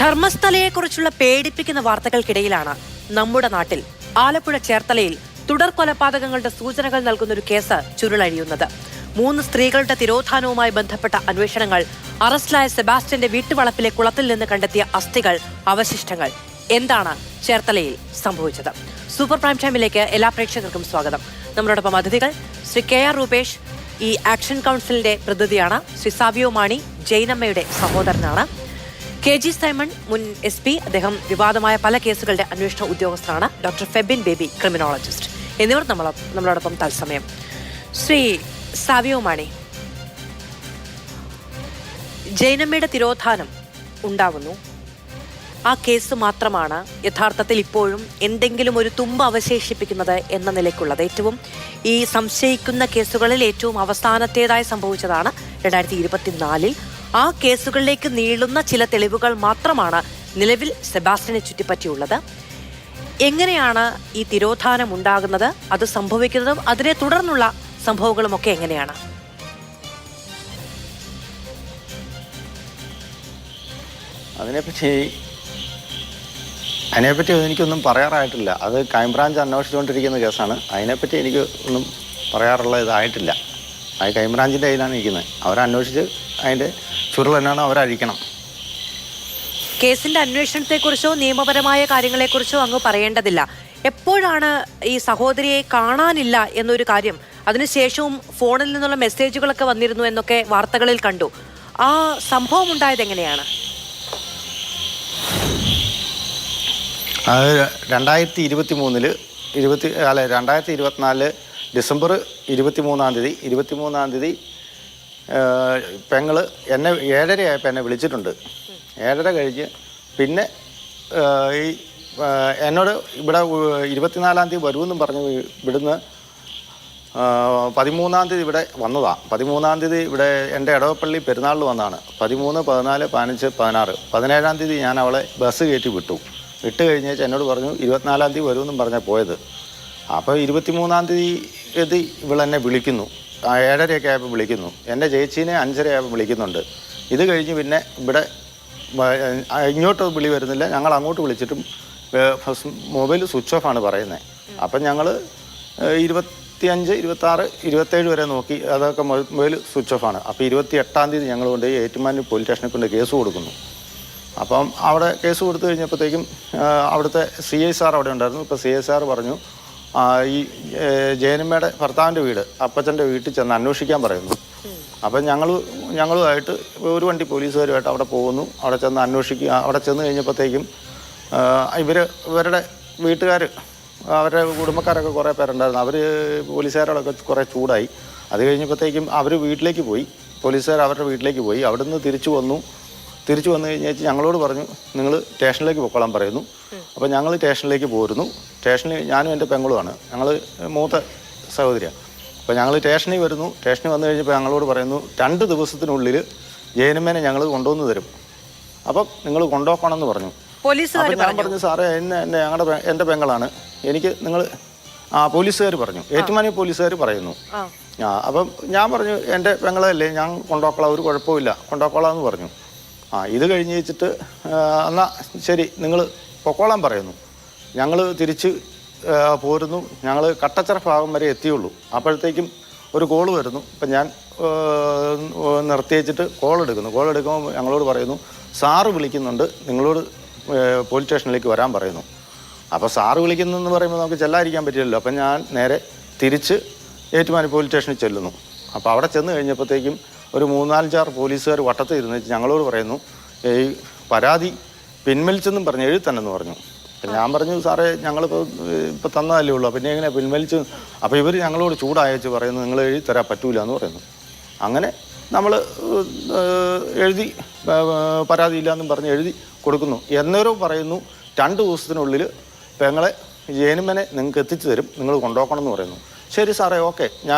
ധർമ്മസ്ഥലയെക്കുറിച്ചുള്ള പേടിപ്പിക്കുന്ന വാർത്തകൾക്കിടയിലാണ് നമ്മുടെ നാട്ടിൽ ആലപ്പുഴ ചേർത്തലയിൽ തുടർ കൊലപാതകങ്ങളുടെ സൂചനകൾ നൽകുന്ന ഒരു കേസ് ചുരുളഴിയുന്നത്. 3 സ്ത്രീകളുടെ തിരോധാനവുമായി ബന്ധപ്പെട്ട അന്വേഷണങ്ങൾ, അറസ്റ്റിലായ സെബാസ്റ്റ്യന്റെ വീട്ടുവളപ്പിലെ കുളത്തിൽ നിന്ന് കണ്ടെത്തിയ അസ്ഥികൾ, അവശിഷ്ടങ്ങൾ. എന്താണ് ചേർത്തലയിൽ സംഭവിച്ചത്? സൂപ്പർ പ്രൈം ടൈമിലേക്ക് എല്ലാ പ്രേക്ഷകർക്കും സ്വാഗതം. നമ്മളോടൊപ്പം അതിഥികൾ ശ്രീ KR രൂപേഷ്, ഈ ആക്ഷൻ കൗൺസിലിന്റെ പ്രതിനിധിയാണ്. ശ്രീ സാവിയോ മാണി, ജൈനമ്മയുടെ സഹോദരനാണ്. KG സൈമൺ, മുൻ SP, അദ്ദേഹം വിവാദമായ പല കേസുകളുടെ അന്വേഷണ ഉദ്യോഗസ്ഥനാണ്. ഡോക്ടർ ഫെബിൻ ബേബി, ക്രിമിനോളജിസ്റ്റ്, എന്നിവർ നമ്മളോടൊപ്പം തത്സമയം. ശ്രീ സാവിയോ മാണി, ജൈനമ്മയുടെ തിരോധാനം ഉണ്ടാകുന്നു. ആ കേസ് മാത്രമാണ് യഥാർത്ഥത്തിൽ ഇപ്പോഴും എന്തെങ്കിലും ഒരു തുമ്പ് അവശേഷിപ്പിക്കുന്നത് എന്ന നിലയ്ക്കുള്ളത്. ഏറ്റവും ഈ സംശയിക്കുന്ന കേസുകളിൽ ഏറ്റവും അവസാനത്തേതായി സംഭവിച്ചതാണ് 2024. ആ കേസുകളിലേക്ക് നീളുന്ന ചില തെളിവുകൾ മാത്രമാണ് നിലവിൽ സെബാസ്റ്റ്യനെ ചുറ്റിപ്പറ്റിയുള്ളത്. എങ്ങനെയാണ് ഈ തിരോധാനം ഉണ്ടാകുന്നത്, അത് സംഭവിക്കുന്നതും അതിനെ തുടർന്നുള്ള സംഭവങ്ങളുമൊക്കെ എങ്ങനെയാണ്? അതിനെപ്പറ്റി എനിക്കൊന്നും പറയാറായിട്ടില്ല. അത് ക്രൈംബ്രാഞ്ച് അന്വേഷിച്ചുകൊണ്ടിരിക്കുന്ന കേസാണ്. അതിനെപ്പറ്റി എനിക്ക് ഒന്നും പറയാറുള്ള ഇതായിട്ടില്ല. അത് ക്രൈംബ്രാഞ്ചിൻ്റെ കയ്യിലാണ് ഇരിക്കുന്നത്. അവരന്വേഷിച്ച് അതിൻ്റെ ചുരുൾ എന്നാണ് അവരഴിക്കണം. കേസിന്റെ അന്വേഷണത്തെക്കുറിച്ചോ നിയമപരമായ കാര്യങ്ങളെക്കുറിച്ചോ അങ്ങ് പറയേണ്ടതില്ല. എപ്പോഴാണ് ഈ സഹോദരിയെ കാണാനില്ല എന്നൊരു കാര്യം, അതിനുശേഷവും ഫോണിൽ നിന്നുള്ള മെസ്സേജുകളൊക്കെ വന്നിരുന്നു എന്നൊക്കെ വാർത്തകളിൽ കണ്ടു. ആ സംഭവം ഉണ്ടായത് എങ്ങനെയാണ്? അത് 2024 ഡിസംബർ 23 തീയതി പെങ്ങൾ എന്നെ 7:30 ആയപ്പോൾ എന്നെ വിളിച്ചിട്ടുണ്ട്. 7:30 കഴിഞ്ഞ് പിന്നെ ഈ എന്നോട് ഇവിടെ 24 തീയതി വരുമെന്നും പറഞ്ഞ് ഇവിടുന്ന് 13 തീയതി ഇവിടെ വന്നതാണ്. 13 തീയതി ഇവിടെ എൻ്റെ ഇടവപ്പള്ളി പെരുന്നാളിൽ വന്നതാണ്. 13, 14, 15, 16, 17 തീയതി ഞാൻ അവളെ ബസ് കയറ്റി വിട്ടു കഴിഞ്ഞേച്ച് എന്നോട് പറഞ്ഞു 24 തീയതി വരുമെന്നും പറഞ്ഞാൽ പോയത്. അപ്പോൾ 23 തീയതി ഇവളെന്നെ വിളിക്കുന്നു. 7:30 ആയപ്പോൾ വിളിക്കുന്നു. എൻ്റെ ചേച്ചീനെ 5:30 ആയപ്പോൾ വിളിക്കുന്നുണ്ട്. ഇത് കഴിഞ്ഞ് പിന്നെ ഇവിടെ ഇങ്ങോട്ട് വിളി വരുന്നില്ല. ഞങ്ങൾ അങ്ങോട്ട് വിളിച്ചിട്ടും മൊബൈൽ സ്വിച്ച് ഓഫ് ആണ് പറയുന്നത്. അപ്പം ഞങ്ങൾ 25, 26, 27 വരെ നോക്കി, അതൊക്കെ മൊബൈൽ സ്വിച്ച് ഓഫ് ആണ്. അപ്പോൾ 28 തീയതി ഞങ്ങൾ കൊണ്ട് ഏറ്റുമാനൂർ പോലീസ് സ്റ്റേഷനിൽ കൊണ്ട് കേസ് കൊടുക്കുന്നു. അപ്പം അവിടെ കേസ് കൊടുത്തു കഴിഞ്ഞപ്പോഴത്തേക്കും അവിടുത്തെ CI സാർ അവിടെ ഉണ്ടായിരുന്നു. ഇപ്പോൾ CI സാർ പറഞ്ഞു ഈ ജയനമ്മയുടെ ഭർത്താവിൻ്റെ വീട്, അപ്പച്ചൻ്റെ വീട്ടിൽ ചെന്ന് അന്വേഷിക്കാൻ പറയുന്നു. അപ്പം ഞങ്ങളുമായിട്ട് ഒരു വണ്ടി പോലീസുകാരുമായിട്ട് അവിടെ പോകുന്നു. അവിടെ ചെന്ന് അന്വേഷിക്കുക. അവിടെ ചെന്ന് കഴിഞ്ഞപ്പോഴത്തേക്കും ഇവരുടെ വീട്ടുകാർ, അവരുടെ കുടുംബക്കാരൊക്കെ കുറേ പേരുണ്ടായിരുന്നു. അവർ പോലീസുകാരോടൊക്കെ കുറേ ചൂടായി. അത് കഴിഞ്ഞപ്പോഴത്തേക്കും അവർ വീട്ടിലേക്ക് പോയി. പോലീസുകാർ അവരുടെ വീട്ടിലേക്ക് പോയി. അവിടെ നിന്ന് തിരിച്ചു വന്നു കഴിഞ്ഞാൽ ഞങ്ങളോട് പറഞ്ഞു നിങ്ങൾ സ്റ്റേഷനിലേക്ക് പൊക്കോളാൻ പറയുന്നു. അപ്പോൾ ഞങ്ങൾ സ്റ്റേഷനിലേക്ക് പോരുന്നു. സ്റ്റേഷനിൽ ഞാനും എൻ്റെ പെങ്ങളുമാണ്, ഞങ്ങൾ മൂത്ത സഹോദരിയാണ്. അപ്പോൾ ഞങ്ങൾ സ്റ്റേഷനിൽ വരുന്നു. സ്റ്റേഷനിൽ വന്നു കഴിഞ്ഞപ്പോൾ ഞങ്ങളോട് പറയുന്നു 2 ദിവസത്തിനുള്ളിൽ ജയനമ്മേനെ ഞങ്ങൾ കൊണ്ടുവന്ന് തരും, അപ്പം നിങ്ങൾ കൊണ്ടുപോക്കണമെന്ന് പറഞ്ഞു. അപ്പം ഞാൻ പറഞ്ഞു സാറേ എൻ്റെ പെങ്ങളാണ്, എനിക്ക് നിങ്ങൾ പോലീസുകാർ പറഞ്ഞു, ഏറ്റുമാനൂർ പോലീസുകാർ പറയുന്നു. അപ്പം ഞാൻ പറഞ്ഞു എൻ്റെ പെങ്ങളല്ലേ, ഞാൻ കൊണ്ടുപോക്കളാം, ഒരു കുഴപ്പമില്ല, കൊണ്ടുപോക്കളാം എന്ന് പറഞ്ഞു. ഇത് കഴിഞ്ഞ് വെച്ചിട്ട് എന്നാൽ ശരി നിങ്ങൾ പൊക്കോളാൻ പറയുന്നു. ഞങ്ങൾ തിരിച്ച് പോരുന്നു. ഞങ്ങൾ കട്ടച്ചിറ ഭാഗം വരെ എത്തിയുള്ളൂ. അപ്പോഴത്തേക്കും ഒരു കോള് വരുന്നു. അപ്പം ഞാൻ നിർത്തി വെച്ചിട്ട് കോൾ എടുക്കുമ്പോൾ ഞങ്ങളോട് പറയുന്നു സാറ് വിളിക്കുന്നുണ്ട്, നിങ്ങളോട് പോലീസ് സ്റ്റേഷനിലേക്ക് വരാൻ പറയുന്നു. അപ്പോൾ സാറ് വിളിക്കുന്നതെന്ന് പറയുമ്പോൾ നമുക്ക് ചെല്ലാതിരിക്കാൻ പറ്റില്ലല്ലോ. അപ്പം ഞാൻ നേരെ തിരിച്ച് ഏറ്റുമാനൂർ പോലീസ് സ്റ്റേഷനിൽ ചെല്ലുന്നു. അപ്പോൾ അവിടെ ചെന്ന് കഴിഞ്ഞപ്പോഴത്തേക്കും ഒരു 3-4 പോലീസുകാർ വട്ടത്തിൽ ഇരുന്ന് ഞങ്ങളോട് പറയുന്നു ഈ പരാതി പിൻവലിച്ചെന്നും പറഞ്ഞു എഴുതന്നെന്ന് പറഞ്ഞു. ഞാൻ പറഞ്ഞു സാറേ ഞങ്ങളിപ്പോൾ തന്നതല്ലേ ഉള്ളൂ, പിന്നെ എങ്ങനെ പിൻവലിച്ചു? അപ്പോൾ ഇവർ ഞങ്ങളോട് ചൂടായച്ച് പറയുന്നു നിങ്ങൾ എഴുതി തരാൻ പറ്റൂല എന്ന് പറയുന്നു. അങ്ങനെ നമ്മൾ എഴുതി പരാതിയില്ല പറഞ്ഞ് എഴുതി കൊടുക്കുന്നു. എന്നേരോ പറയുന്നു 2 ദിവസത്തിനുള്ളിൽ പെങ്ങളെ ജയനമ്മനെ നിങ്ങൾക്ക് എത്തിച്ചു തരും, നിങ്ങൾ കൊണ്ടുപോക്കണം എന്ന് പറയുന്നു. ശരി സാറേ, ഓക്കെ,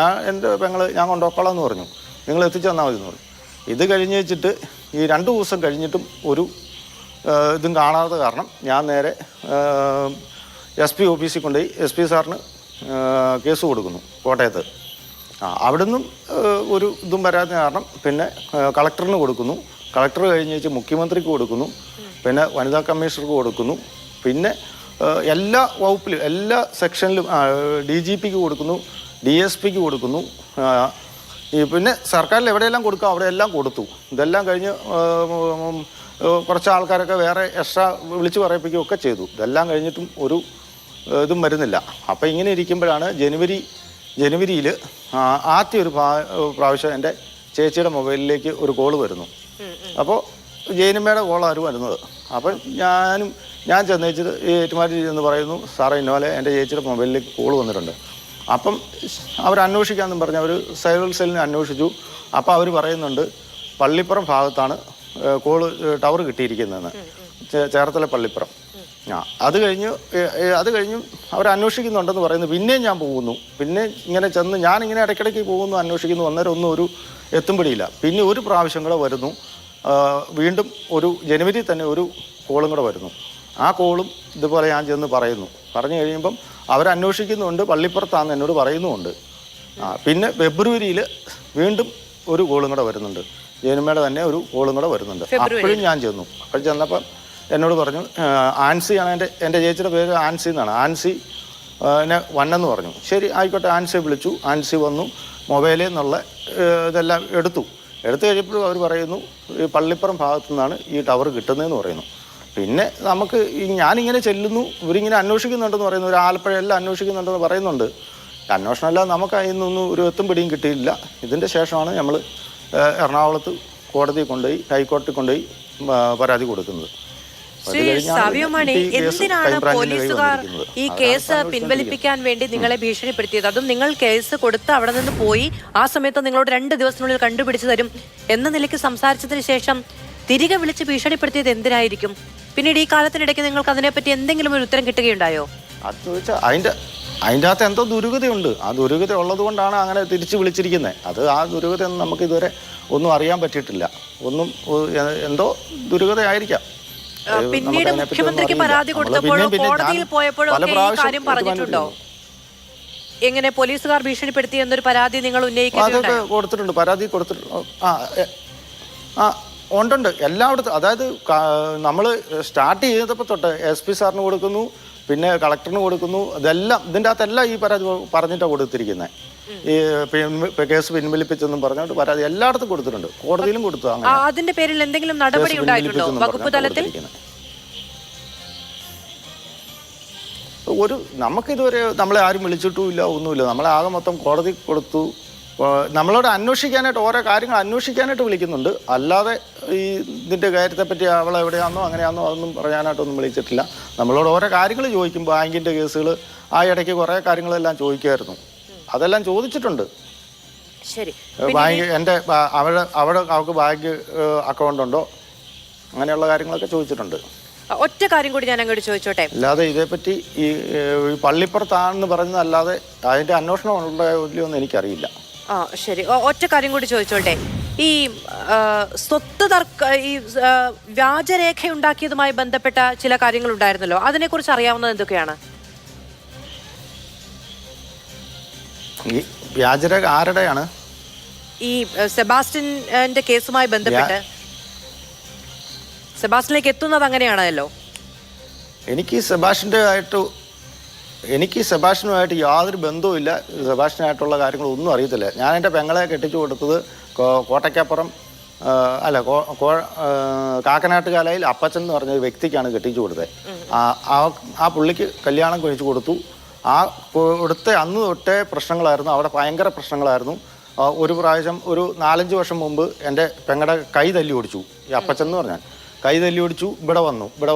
എൻ്റെ പെങ്ങളെ ഞാൻ കൊണ്ടുപോക്കോളാം എന്ന് പറഞ്ഞു, നിങ്ങൾ എത്തിച്ചു തന്നാൽ മതി എന്ന് പറഞ്ഞു. ഇത് കഴിഞ്ഞ് വെച്ചിട്ട് ഈ 2 ദിവസം കഴിഞ്ഞിട്ടും ഒരു ഇതും കാണാത്ത കാരണം ഞാൻ നേരെ SP ഓഫീസിൽ കൊണ്ടുപോയി SP സാറിന് കേസ് കൊടുക്കുന്നു കോട്ടയത്ത്. അവിടുന്ന് ഒരു ഇതും വരാത്ത കാരണം പിന്നെ കളക്ടറിന് കൊടുക്കുന്നു. കളക്ടർ കഴിഞ്ഞ് വെച്ച് മുഖ്യമന്ത്രിക്ക് കൊടുക്കുന്നു. പിന്നെ വനിതാ കമ്മീഷണർക്ക് കൊടുക്കുന്നു, പിന്നെ എല്ലാ വകുപ്പിലും എല്ലാ സെക്ഷനിലും DGPക്ക് കൊടുക്കുന്നു, DSPക്ക് കൊടുക്കുന്നു, പിന്നെ സർക്കാരിൽ എവിടെയെല്ലാം കൊടുക്കുക അവിടെയെല്ലാം കൊടുത്തു. ഇതെല്ലാം കഴിഞ്ഞ് കുറച്ച് ആൾക്കാരൊക്കെ വേറെ എക്സ്ട്രാ വിളിച്ച് പറയിപ്പിക്കുകയൊക്കെ ചെയ്തു. ഇതെല്ലാം കഴിഞ്ഞിട്ടും ഒരു ഇതും വരുന്നില്ല. അപ്പോൾ ഇങ്ങനെ ഇരിക്കുമ്പോഴാണ് ജനുവരിയിൽ ആദ്യം ഒരു പ്രാവശ്യം എൻ്റെ ചേച്ചിയുടെ മൊബൈലിലേക്ക് ഒരു കോള് വരുന്നു. അപ്പോൾ ജയനിമ്മയുടെ കോളായിരുന്നു വരുന്നത്. അപ്പം ഞാൻ ചെന്നേച്ചത് ഏറ്റുമാറ്റി എന്ന് പറയുന്നു, സാറേ ഇന്നോലെ എൻ്റെ ചേച്ചിയുടെ മൊബൈലിലേക്ക് കോള് വന്നിട്ടുണ്ട്. അപ്പം അവർ അന്വേഷിക്കാമെന്നും പറഞ്ഞ് അവർ സൈബർ സെല്ലിനെ അന്വേഷിച്ചു. അപ്പോൾ അവർ പറയുന്നുണ്ട് പള്ളിപ്പുറം ഭാഗത്താണ് കോള് ടവർ കിട്ടിയിരിക്കുന്നതെന്ന്, ചേർത്തല പള്ളിപ്പുറം. അത് കഴിഞ്ഞ് അവർ അന്വേഷിക്കുന്നുണ്ടെന്ന് പറയുന്നു. പിന്നെയും ഞാൻ പോകുന്നു, പിന്നെ ഇങ്ങനെ ചെന്ന് ഞാനിങ്ങനെ ഇടയ്ക്കിടയ്ക്ക് പോകുന്നു, അന്വേഷിക്കുന്നു. അന്നേരം ഒന്നും ഒരു എത്തുംപിടിയില്ല. പിന്നെ ഒരു പ്രാവശ്യം കൂടെ വരുന്നു, വീണ്ടും ഒരു ജനുവരി തന്നെ ഒരു കോളും കൂടെ വരുന്നു. ആ കോളും ഇതുപോലെ ഞാൻ ചെന്ന് പറഞ്ഞു കഴിയുമ്പം അവരന്വേഷിക്കുന്നുണ്ട്, പള്ളിപ്പുറത്താണെന്ന് എന്നോട് പറയുന്നുമുണ്ട്. പിന്നെ ഫെബ്രുവരിയിൽ വീണ്ടും ഒരു കോളും കൂടെ വരുന്നുണ്ട്, ജയനുമ്മയുടെ തന്നെ ഒരു കോളും കൂടെ വരുന്നുണ്ട്. അപ്പോഴും ഞാൻ ചെന്നു. അപ്പോൾ ചെന്നപ്പം എന്നോട് പറഞ്ഞു ആൻസിയാണ്, എൻ്റെ ചേച്ചിയുടെ പേര് ആൻസി എന്നാണ്, ആൻസി എന്നെ വന്നെന്ന് പറഞ്ഞു. ശരി ആയിക്കോട്ടെ, ആൻസിയെ വിളിച്ചു. ആൻസി വന്നു, മൊബൈലിൽ നിന്നുള്ള ഇതെല്ലാം എടുത്തു കഴിഞ്ഞപ്പോഴും അവർ പറയുന്നു ഈ പള്ളിപ്പുറം ഭാഗത്തു നിന്നാണ് ഈ ടവർ കിട്ടുന്നതെന്ന് പറയുന്നു. പിന്നെ നമുക്ക് ഞാനിങ്ങനെ ചെല്ലുന്നു, ഇവരിങ്ങനെ അന്വേഷിക്കുന്നുണ്ടെന്ന് പറയുന്നു, ഒരു ആലപ്പുഴ എല്ലാം അന്വേഷിക്കുന്നുണ്ടെന്ന് പറയുന്നുണ്ട്. അന്വേഷണമെല്ലാം നമുക്ക് അതിൽ നിന്നൊന്നും ഒരു എത്തും പിടിയും കിട്ടിയില്ല. ഇതിൻ്റെ ശേഷമാണ് നമ്മൾ എറണാകുളത്ത് കോടതിയിൽ കൊണ്ടുപോയി, ഹൈക്കോടതിയിൽ കൊണ്ടുപോയി പരാതി കൊടുക്കുന്നത്. എന്തിനാണ് പോലീസുകാർ ഈ കേസ് പിൻവലിപ്പിക്കാൻ വേണ്ടി നിങ്ങളെ ഭീഷണിപ്പെടുത്തിയത്? അതും നിങ്ങൾ കേസ് കൊടുത്ത് അവിടെ നിന്ന് പോയി ആ സമയത്ത് നിങ്ങളോട് 2 ദിവസത്തിനുള്ളിൽ കണ്ടുപിടിച്ചു തരും എന്ന നിലയ്ക്ക് സംസാരിച്ചതിന് ശേഷം തിരികെ വിളിച്ച് ഭീഷണിപ്പെടുത്തിയത് എന്തിനായിരിക്കും? പിന്നീട് ഈ കാലത്തിനിടയ്ക്ക് നിങ്ങൾക്ക് അതിനെപ്പറ്റി എന്തെങ്കിലും ഒരു ഉത്തരം കിട്ടുകയുണ്ടായോ? അത് ചോദിച്ചാൽ അതിൻ്റെ അകത്ത് എന്തോ ദുരുഗതയുണ്ട്. ആ ദുരുഗത ഉള്ളത് കൊണ്ടാണ് അങ്ങനെ തിരിച്ചു വിളിച്ചിരിക്കുന്നത്. ആ ദുരുഗത നമുക്ക് ഇതുവരെ ഒന്നും അറിയാൻ പറ്റിയിട്ടില്ല. എന്തോ ദുരുഗതയായിരിക്കാം. പിന്നീട് മുഖ്യമന്ത്രിക്ക് പരാതി കൊടുത്തപ്പോഴോ കോടതിയിൽ പോയപ്പോഴോ ഈ കാര്യം പറഞ്ഞിട്ടുണ്ടോ? എങ്ങനെ പോലീസുകാർ ഭീഷണിപ്പെടുത്തി എന്നൊരു പരാതി നിങ്ങൾ കൊടുത്തിട്ടുണ്ട്, പരാതി കൊടുത്തിട്ടുണ്ട്. ഉണ്ട് എല്ലായിടത്തും. അതായത് നമ്മൾ സ്റ്റാർട്ട് ചെയ്തപ്പോൾ തൊട്ട് SP സാറിന് കൊടുക്കുന്നു, പിന്നെ കളക്ടറിന് കൊടുക്കുന്നു. ഇതെല്ലാം ഇതിൻ്റെ അകത്തെല്ലാം ഈ പരാതി പറഞ്ഞിട്ടാണ് കൊടുത്തിരിക്കുന്നത്. ഈ കേസ് പിൻവലിപ്പിച്ചെന്നും പറഞ്ഞുകൊണ്ട് പരാതി എല്ലായിടത്തും കൊടുത്തിട്ടുണ്ട്, കോടതിയിലും കൊടുത്തു. അതിന്റെ പേരിൽ എന്തെങ്കിലും നടപടി ഉണ്ടായിട്ടുണ്ടോ വകുപ്പ് തലത്തിൽ? നമുക്കിതുവരെ നമ്മളെ ആരും വിളിച്ചിട്ടുമില്ല, ഒന്നുമില്ല. നമ്മളെ ആകെ മൊത്തം കോടതി കൊടുത്തു. നമ്മളോട് അന്വേഷിക്കാനായിട്ട് ഓരോ കാര്യങ്ങൾ അന്വേഷിക്കാനായിട്ട് വിളിക്കുന്നുണ്ട്. അല്ലാതെ ഈ ഇതിൻ്റെ കാര്യത്തെപ്പറ്റി അവളെ എവിടെയാണെന്നോ അങ്ങനെയാണെന്നോ അതൊന്നും പറയാനായിട്ടൊന്നും വിളിച്ചിട്ടില്ല. നമ്മളോട് ഓരോ കാര്യങ്ങൾ ചോദിക്കും. ബാങ്കിൻ്റെ കേസുകൾ ആ ഇടയ്ക്ക് കുറേ കാര്യങ്ങളെല്ലാം ചോദിക്കുമായിരുന്നു. അതെല്ലാം ചോദിച്ചിട്ടുണ്ട്. ശരി, ബാങ്ക് അവൾക്ക് ബാങ്ക് അക്കൗണ്ട് ഉണ്ടോ, അങ്ങനെയുള്ള കാര്യങ്ങളൊക്കെ ചോദിച്ചിട്ടുണ്ട്. ഒറ്റ കാര്യം കൂടി ഞാൻ അങ്ങോട്ട് ചോദിച്ചോട്ടെ. അല്ലാതെ ഇതേപ്പറ്റി ഈ പള്ളിപ്പുറത്താണെന്ന് പറഞ്ഞതല്ലാതെ അതിൻ്റെ അന്വേഷണം ഉണ്ടോ എന്ന് എനിക്കറിയില്ല. ശരി, ഒറ്റ കാര്യം കൂടി ചോദിച്ചോട്ടെ. ഈ സ്വത്ത് ഈ വ്യാജരേഖ ഉണ്ടാക്കിയതുമായി ബന്ധപ്പെട്ട ചില കാര്യങ്ങൾ ഉണ്ടായിരുന്നല്ലോ, അതിനെക്കുറിച്ച് അറിയാവുന്നത് എന്തൊക്കെയാണ്? ഈ വ്യാജരേഖ ആരുടെയാണ്? ഈ സെബാസ്റ്റ്യന്റെ കേസുമായി ബന്ധപ്പെട്ട് സെബാസ്റ്റ്യനിലേക്ക് എത്തുന്നത് അങ്ങനെയാണല്ലോ. എനിക്ക് സെബാസ്റ്റ്യനുമായിട്ട് യാതൊരു ബന്ധവുമില്ല. സെബാസ്റ്റ്യനായിട്ടുള്ള കാര്യങ്ങളൊന്നും അറിയത്തില്ല. ഞാൻ എൻ്റെ പെങ്ങളെ കെട്ടിച്ചു കൊടുത്തത് കോട്ടയ്ക്കപ്പുറം കാക്കനാട്ടുകാലയിൽ അപ്പച്ചൻ എന്ന് പറഞ്ഞ വ്യക്തിക്കാണ് കെട്ടിച്ചു കൊടുത്തത്. ആ പുള്ളിക്ക് കല്യാണം കഴിച്ചു കൊടുത്തു. ആ കൊടുത്ത അന്ന് തൊട്ടേ പ്രശ്നങ്ങളായിരുന്നു, അവിടെ ഭയങ്കര പ്രശ്നങ്ങളായിരുന്നു. ഒരു പ്രാവശ്യം ഒരു 4-5 വർഷം മുമ്പ് എൻ്റെ പെങ്ങളുടെ കൈ തല്ലി ഓടിച്ചു. ഈ അപ്പച്ചൻ എന്ന് പറഞ്ഞാൽ കൈ തല്ലി ഓടിച്ചു. ഇവിടെ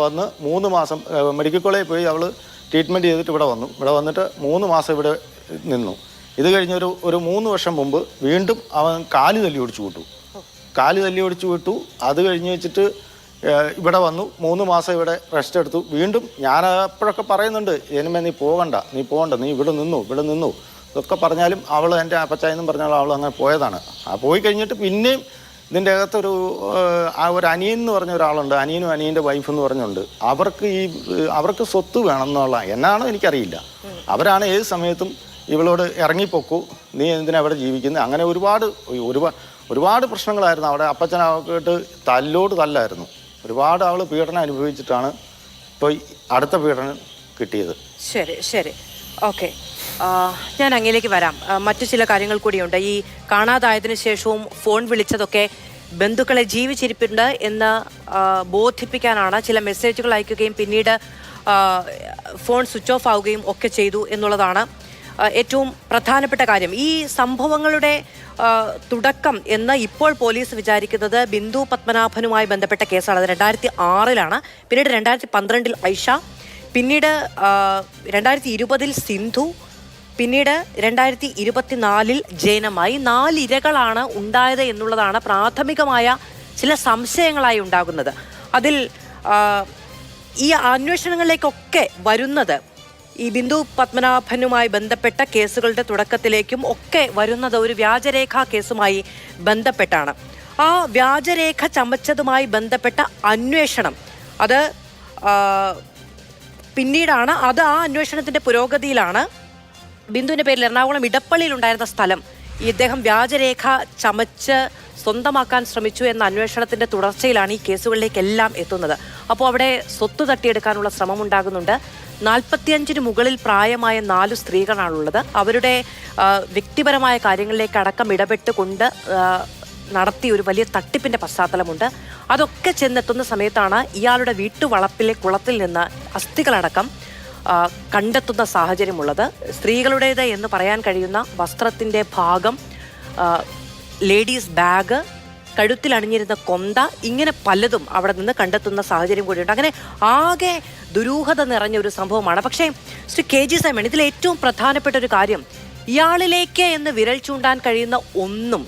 വന്ന് 3 മാസം മെഡിക്കൽ കോളേജിൽ പോയി അവൾ ട്രീറ്റ്മെൻറ്റ് ചെയ്തിട്ട് ഇവിടെ വന്നിട്ട് 3 മാസം ഇവിടെ നിന്നു. ഇത് കഴിഞ്ഞൊരു 3 വർഷം മുമ്പ് വീണ്ടും അവൻ കാല് തല്ലി ഓടിച്ചു വിട്ടു. അത് കഴിഞ്ഞ് വെച്ചിട്ട് ഇവിടെ വന്നു, 3 മാസം ഇവിടെ റെസ്റ്റ് എടുത്തു. വീണ്ടും ഞാൻ അപ്പോഴൊക്കെ പറയുന്നുണ്ട്, എനിമേ നീ പോകണ്ട, നീ ഇവിടെ നിന്നു ഇതൊക്കെ പറഞ്ഞാലും അവൾ എൻ്റെ അപ്പച്ചായെന്നും പറഞ്ഞാൽ അവൾ അങ്ങനെ പോയതാണ്. പോയി കഴിഞ്ഞിട്ട് പിന്നെയും ഇതിൻ്റെ അകത്തൊരു ഒരു അനിയൻ എന്ന് പറഞ്ഞ ഒരാളുണ്ട്, അനിയനും അനിയൻ്റെ വൈഫ് എന്ന് പറഞ്ഞുണ്ട്. അവർക്ക് സ്വത്ത് വേണം എന്നുള്ള എന്നാണോ എനിക്കറിയില്ല. അവരാണ് ഏത് സമയത്തും ഇവളോട് ഇറങ്ങിപ്പോക്കൂ, നീ എന്തിനാ അവിടെ ജീവിക്കുന്നത്, അങ്ങനെ ഒരുപാട് പ്രശ്നങ്ങളായിരുന്നു അവിടെ. അപ്പച്ചനായിട്ട് തല്ലായിരുന്നു. ഒരുപാട് ആൾ പീഡനം അനുഭവിച്ചിട്ടാണ് ഇപ്പോൾ അടുത്ത പീഡനം കിട്ടിയത്. ശരി ശരി, ഓക്കെ. ഞാൻ അങ്ങയിലേക്ക് വരാം. മറ്റു ചില കാര്യങ്ങൾ കൂടിയുണ്ട്. ഈ കാണാതായതിനു ശേഷവും ഫോൺ വിളിച്ചതൊക്കെ ബന്ധുക്കളെ ജീവിച്ചിരിപ്പുണ്ട് എന്ന് ബോധിപ്പിക്കാനാണ്. ചില മെസ്സേജുകൾ അയക്കുകയും പിന്നീട് ഫോൺ സ്വിച്ച് ഓഫ് ആവുകയും ഒക്കെ ചെയ്തു എന്നുള്ളതാണ് ഏറ്റവും പ്രധാനപ്പെട്ട കാര്യം. ഈ സംഭവങ്ങളുടെ തുടക്കം എന്ന് ഇപ്പോൾ പോലീസ് വിചാരിക്കുന്നത് ബിന്ദു പത്മനാഭനുമായി ബന്ധപ്പെട്ട കേസാണ്. അത് 2006 പിന്നീട് 2012 ഐഷ, പിന്നീട് 2020 സിന്ധു, പിന്നീട് 2024 ജയനമായി 4 ഇരകളാണ് ഉണ്ടായത് എന്നുള്ളതാണ് പ്രാഥമികമായ ചില സംശയങ്ങളായി ഉണ്ടാകുന്നത്. അതിൽ ഈ അന്വേഷണങ്ങളിലേക്കൊക്കെ വരുന്നത് ഈ ബിന്ദു പത്മനാഭനുമായി ബന്ധപ്പെട്ട കേസുകളുടെ തുടക്കത്തിലേക്കും ഒക്കെ വരുന്നത് ഒരു വ്യാജരേഖാ കേസുമായി ബന്ധപ്പെട്ടാണ്. ആ വ്യാജരേഖ ചമച്ചതുമായി ബന്ധപ്പെട്ട അന്വേഷണം അത് പിന്നീടാണ് ആ അന്വേഷണത്തിന്റെ പുരോഗതിയിലാണ് ബിന്ദുവിന്റെ പേരിൽ എറണാകുളം ഇടപ്പള്ളിയിൽ ഉണ്ടായിരുന്ന സ്ഥലം ഇദ്ദേഹം വ്യാജരേഖ ചമച്ച് സ്വന്തമാക്കാൻ ശ്രമിച്ചു എന്ന അന്വേഷണത്തിന്റെ തുടർച്ചയിലാണ് ഈ കേസുകളിലേക്കെല്ലാം എത്തുന്നത്. അപ്പോൾ അവിടെ സ്വത്ത് തട്ടിയെടുക്കാനുള്ള ശ്രമം ഉണ്ടാകുന്നുണ്ട്. 45-ന് മുകളിൽ പ്രായമായ 4 സ്ത്രീകളാണുള്ളത്. അവരുടെ വ്യക്തിപരമായ കാര്യങ്ങളിലേക്ക് അടക്കം ഇടപെട്ടുകൊണ്ട് നടത്തിയ ഒരു വലിയ തട്ടിപ്പിന്റെ പശ്ചാത്തലമുണ്ട്. അതൊക്കെ ചെന്നെത്തുന്ന സമയത്താണ് ഇയാളുടെ വീട്ടുവളപ്പിലെ കുളത്തിൽ നിന്ന് അസ്ഥികളടക്കം കണ്ടെത്തുന്ന സാഹചര്യമുള്ളത്. സ്ത്രീകളുടേത് എന്ന് പറയാൻ കഴിയുന്ന വസ്ത്രത്തിന്റെ ഭാഗം, ലേഡീസ് ബാഗ്, കഴുത്തിൽ അണിഞ്ഞിരുന്ന കൊന്ത, ഇങ്ങനെ പലതും അവിടെ നിന്ന് കണ്ടെത്തുന്ന സാഹചര്യം കൂടിയുണ്ട്. അങ്ങനെ ആകെ ദുരൂഹത നിറഞ്ഞ ഒരു സംഭവമാണ്. പക്ഷേ ശ്രീ KG സൈമൺ, ഇതിൽ ഏറ്റവും പ്രധാനപ്പെട്ട ഒരു കാര്യം, ഇയാളിലേക്ക് എന്ന് വിരൽ ചൂണ്ടാൻ കഴിയുന്ന ഒന്നും,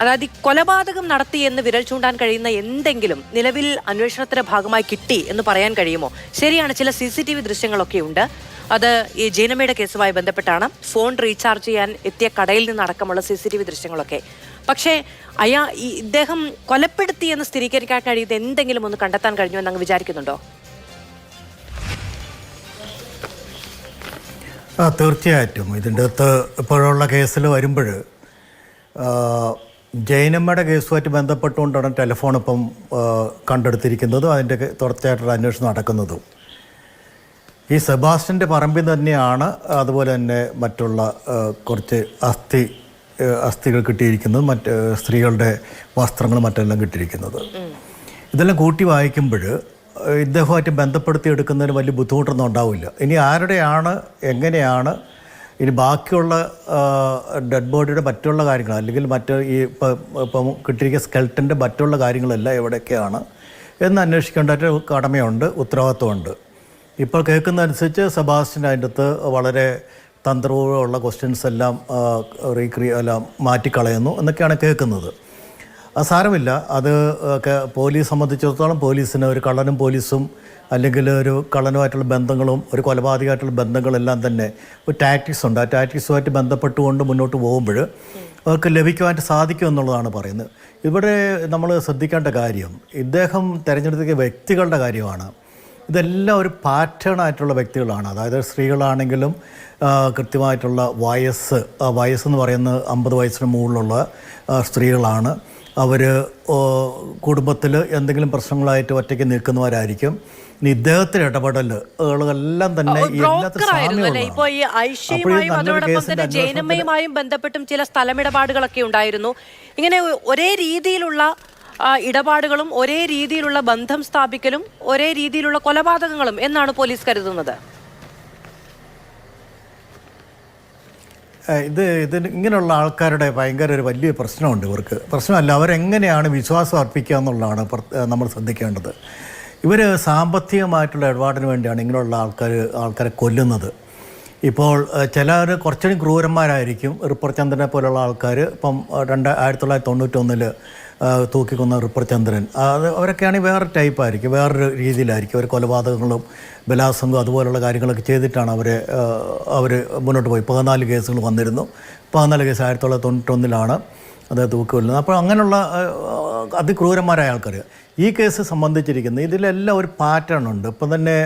അതായത് കൊലപാതകം നടത്തി എന്ന് വിരൽ ചൂണ്ടാൻ കഴിയുന്ന എന്തെങ്കിലും നിലവിൽ അന്വേഷണത്തിന്റെ ഭാഗമായി കിട്ടി എന്ന് പറയാൻ കഴിയുമോ? ശരിയാണ്, ചില CCTV ദൃശ്യങ്ങളൊക്കെ ഉണ്ട്. അത് ഈ ജയനമ്മയുടെ കേസുമായി ബന്ധപ്പെട്ടാണ്. ഫോൺ റീചാർജ് ചെയ്യാൻ എത്തിയ കടയിൽ നിന്നടക്കമുള്ള CCTV ദൃശ്യങ്ങളൊക്കെ. പക്ഷേ ഇദ്ദേഹം കൊലപ്പെടുത്തി എന്ന് സ്ഥിരീകരിക്കാൻ കഴിയുന്ന എന്തെങ്കിലും ഒന്ന് കണ്ടെത്താൻ കഴിഞ്ഞു എന്ന് അങ്ങ് വിചാരിക്കുന്നുണ്ടോ? തീർച്ചയായിട്ടും ഇതിൻ്റെ അകത്ത് ഇപ്പോഴുള്ള കേസിൽ വരുമ്പോൾ ജയനമ്മയുടെ കേസുമായിട്ട് ബന്ധപ്പെട്ടുകൊണ്ടാണ് ടെലിഫോൺ ഇപ്പം കണ്ടെടുത്തിരിക്കുന്നതും അതിൻ്റെ തുടർച്ചയായിട്ടുള്ള അന്വേഷണം നടക്കുന്നതും. ഈ സെബാസ്റ്റ്യൻ്റെ പറമ്പിൽ തന്നെയാണ് അതുപോലെ തന്നെ മറ്റുള്ള കുറച്ച് അസ്ഥികൾ കിട്ടിയിരിക്കുന്നത്, മറ്റ് സ്ത്രീകളുടെ വസ്ത്രങ്ങൾ മറ്റെല്ലാം കിട്ടിയിരിക്കുന്നത്. ഇതെല്ലാം കൂട്ടി വായിക്കുമ്പോൾ ഇദ്ദേഹമായിട്ട് ബന്ധപ്പെടുത്തി എടുക്കുന്നതിന് വലിയ ബുദ്ധിമുട്ടൊന്നും ഉണ്ടാവില്ല. ഇനി ആരുടെയാണ്, എങ്ങനെയാണ്, ഇനി ബാക്കിയുള്ള ഡെഡ് ബോഡിയുടെ മറ്റുള്ള കാര്യങ്ങൾ, അല്ലെങ്കിൽ മറ്റ് ഈ ഇപ്പം കിട്ടിയിരിക്കുന്ന സ്കെൽറ്റൻ്റെ മറ്റുള്ള കാര്യങ്ങളെല്ലാം എവിടെയൊക്കെയാണ് എന്ന് അന്വേഷിക്കേണ്ട കടമയുണ്ട്, ഉത്തരവാദിത്വമുണ്ട്. ഇപ്പോൾ കേൾക്കുന്നതനുസരിച്ച് സെബാസ്റ്റ്യൻ അതിൻ്റെ അകത്ത് വളരെ തന്ത്രപൂർവ്വമുള്ള ക്വസ്റ്റ്യൻസ് എല്ലാം എല്ലാം മാറ്റിക്കളയുന്നു എന്നൊക്കെയാണ് കേൾക്കുന്നത്. അത് സാരമില്ല. അത് പോലീസ് സംബന്ധിച്ചിടത്തോളം പോലീസിന് ഒരു കള്ളനും പോലീസും അല്ലെങ്കിൽ ഒരു കള്ളനുമായിട്ടുള്ള ബന്ധങ്ങളും ഒരു കൊലപാതകമായിട്ടുള്ള ബന്ധങ്ങളെല്ലാം തന്നെ ഒരു ടാക്ടിക്സ് ഉണ്ട്. ആ ടാക്ടിക്സുമായിട്ട് ബന്ധപ്പെട്ടുകൊണ്ട് മുന്നോട്ട് പോകുമ്പോൾ അവർക്ക് ലഭിക്കുവാനായിട്ട് സാധിക്കും എന്നുള്ളതാണ് പറയുന്നത്. ഇവിടെ നമ്മൾ ശ്രദ്ധിക്കേണ്ട കാര്യം, ഇദ്ദേഹം തിരഞ്ഞെടുത്ത വ്യക്തികളുടെ കാര്യമാണ്. ഇതെല്ലാം ഒരു പാറ്റേണായിട്ടുള്ള വ്യക്തികളാണ്. അതായത് സ്ത്രീകളാണെങ്കിലും കൃത്യമായിട്ടുള്ള വയസ്സെന്ന് പറയുന്നത് 50 വയസ്സിന് മുകളിലുള്ള സ്ത്രീകളാണ്. അവർ കുടുംബത്തിൽ എന്തെങ്കിലും പ്രശ്നങ്ങളായിട്ട് ഒറ്റയ്ക്ക് നിൽക്കുന്നവരായിരിക്കും. ഇനി ഇദ്ദേഹത്തിന് ഇടപെടലുകളെല്ലാം തന്നെ ഇപ്പൊ ഈ ഐഷയുമായും അതോടൊപ്പം തന്നെ ജയനമ്മയുമായും ബന്ധപ്പെട്ടും ചില സ്ഥലമിടപാടുകളൊക്കെ ഉണ്ടായിരുന്നു. ഇങ്ങനെ ഒരേ രീതിയിലുള്ള ഇടപാടുകളും ഒരേ രീതിയിലുള്ള ബന്ധം സ്ഥാപിക്കലും ഒരേ രീതിയിലുള്ള കൊലപാതകങ്ങളും എന്നാണ് പോലീസ് കരുതുന്നത്. ഇതിന് ഇങ്ങനെയുള്ള ആൾക്കാരുടെ ഭയങ്കര ഒരു വലിയ പ്രശ്നമുണ്ട്. ഇവർക്ക് പ്രശ്നമല്ല, അവരെങ്ങനെയാണ് വിശ്വാസം അർപ്പിക്കുക എന്നുള്ളതാണ് നമ്മൾ ശ്രദ്ധിക്കേണ്ടത്. ഇവർ സാമ്പത്തികമായിട്ടുള്ള ഇടപാടിന് വേണ്ടിയാണ് ഇങ്ങനെയുള്ള ആൾക്കാരെ കൊല്ലുന്നത്. ഇപ്പോൾ ചിലർ കുറച്ചുകൂടി ക്രൂരന്മാരായിരിക്കും. റിപ്പർചന്ദ്രനെ പോലുള്ള ആൾക്കാർ ഇപ്പം 1991 തൂക്കിക്കൊന്ന റിപ്പർചന്ദ്രൻ, അവരൊക്കെയാണെങ്കിൽ വേറെ ടൈപ്പായിരിക്കും, വേറൊരു രീതിയിലായിരിക്കും. അവർ കൊലപാതകങ്ങളും ബലാത്സംഗവും അതുപോലുള്ള കാര്യങ്ങളൊക്കെ ചെയ്തിട്ടാണ് അവർ മുന്നോട്ട് പോയി. 14 കേസുകൾ വന്നിരുന്നു. 14 കേസ് 1991 അത് തൂക്കിക്കൊല്ലുന്നത്. അപ്പോൾ അങ്ങനെയുള്ള അതിക്രൂരന്മാരായ ആൾക്കാർ. ഈ കേസ് സംബന്ധിച്ചിരിക്കുന്നത് ഇതിലെല്ലാം ഒരു പാറ്റേൺ ഉണ്ട്. ഇപ്പം തന്നെ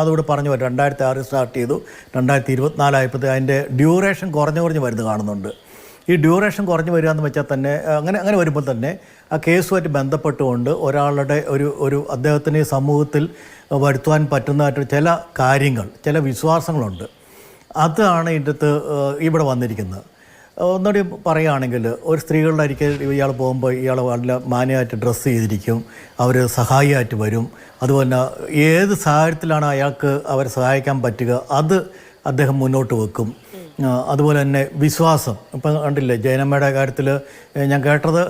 അതോട് പറഞ്ഞു 2006 സ്റ്റാർട്ട് ചെയ്തു, 2024 ആയപ്പോഴത്തെ അതിൻ്റെ ഡ്യൂറേഷൻ കുറഞ്ഞു വരുന്നത് കാണുന്നുണ്ട്. ഈ ഡ്യൂറേഷൻ കുറഞ്ഞു വരിക എന്ന് വെച്ചാൽ തന്നെ അങ്ങനെ വരുമ്പോൾ തന്നെ ആ കേസുമായിട്ട് ബന്ധപ്പെട്ടുകൊണ്ട് ഒരാളുടെ ഒരു അദ്ദേഹത്തിന് സമൂഹത്തിൽ വരുത്തുവാൻ പറ്റുന്നതായിട്ട് ചില കാര്യങ്ങൾ, ചില വിശ്വാസങ്ങളുണ്ട്. അതാണ് ഇതിൻ്റെ അകത്ത് ഇവിടെ വന്നിരിക്കുന്നത്. ഒന്നുകൂടി പറയുകയാണെങ്കിൽ, ഒരു സ്ത്രീകളുടെ ഒരിക്കൽ ഇയാൾ പോകുമ്പോൾ ഇയാൾ നല്ല മാന്യമായിട്ട് ഡ്രസ്സ് ചെയ്തിരിക്കും, അവർ സഹായിയായിട്ട് വരും. അതുപോലെ തന്നെ ഏത് സാഹചര്യത്തിലാണ് അയാൾക്ക് അവരെ സഹായിക്കാൻ പറ്റുക അത് അദ്ദേഹം മുന്നോട്ട് വെക്കും. അതുപോലെ തന്നെ വിശ്വാസം, ഇപ്പം കണ്ടില്ലേ ജയനമ്മയുടെ കാര്യത്തിൽ ഞാൻ കേട്ടത്,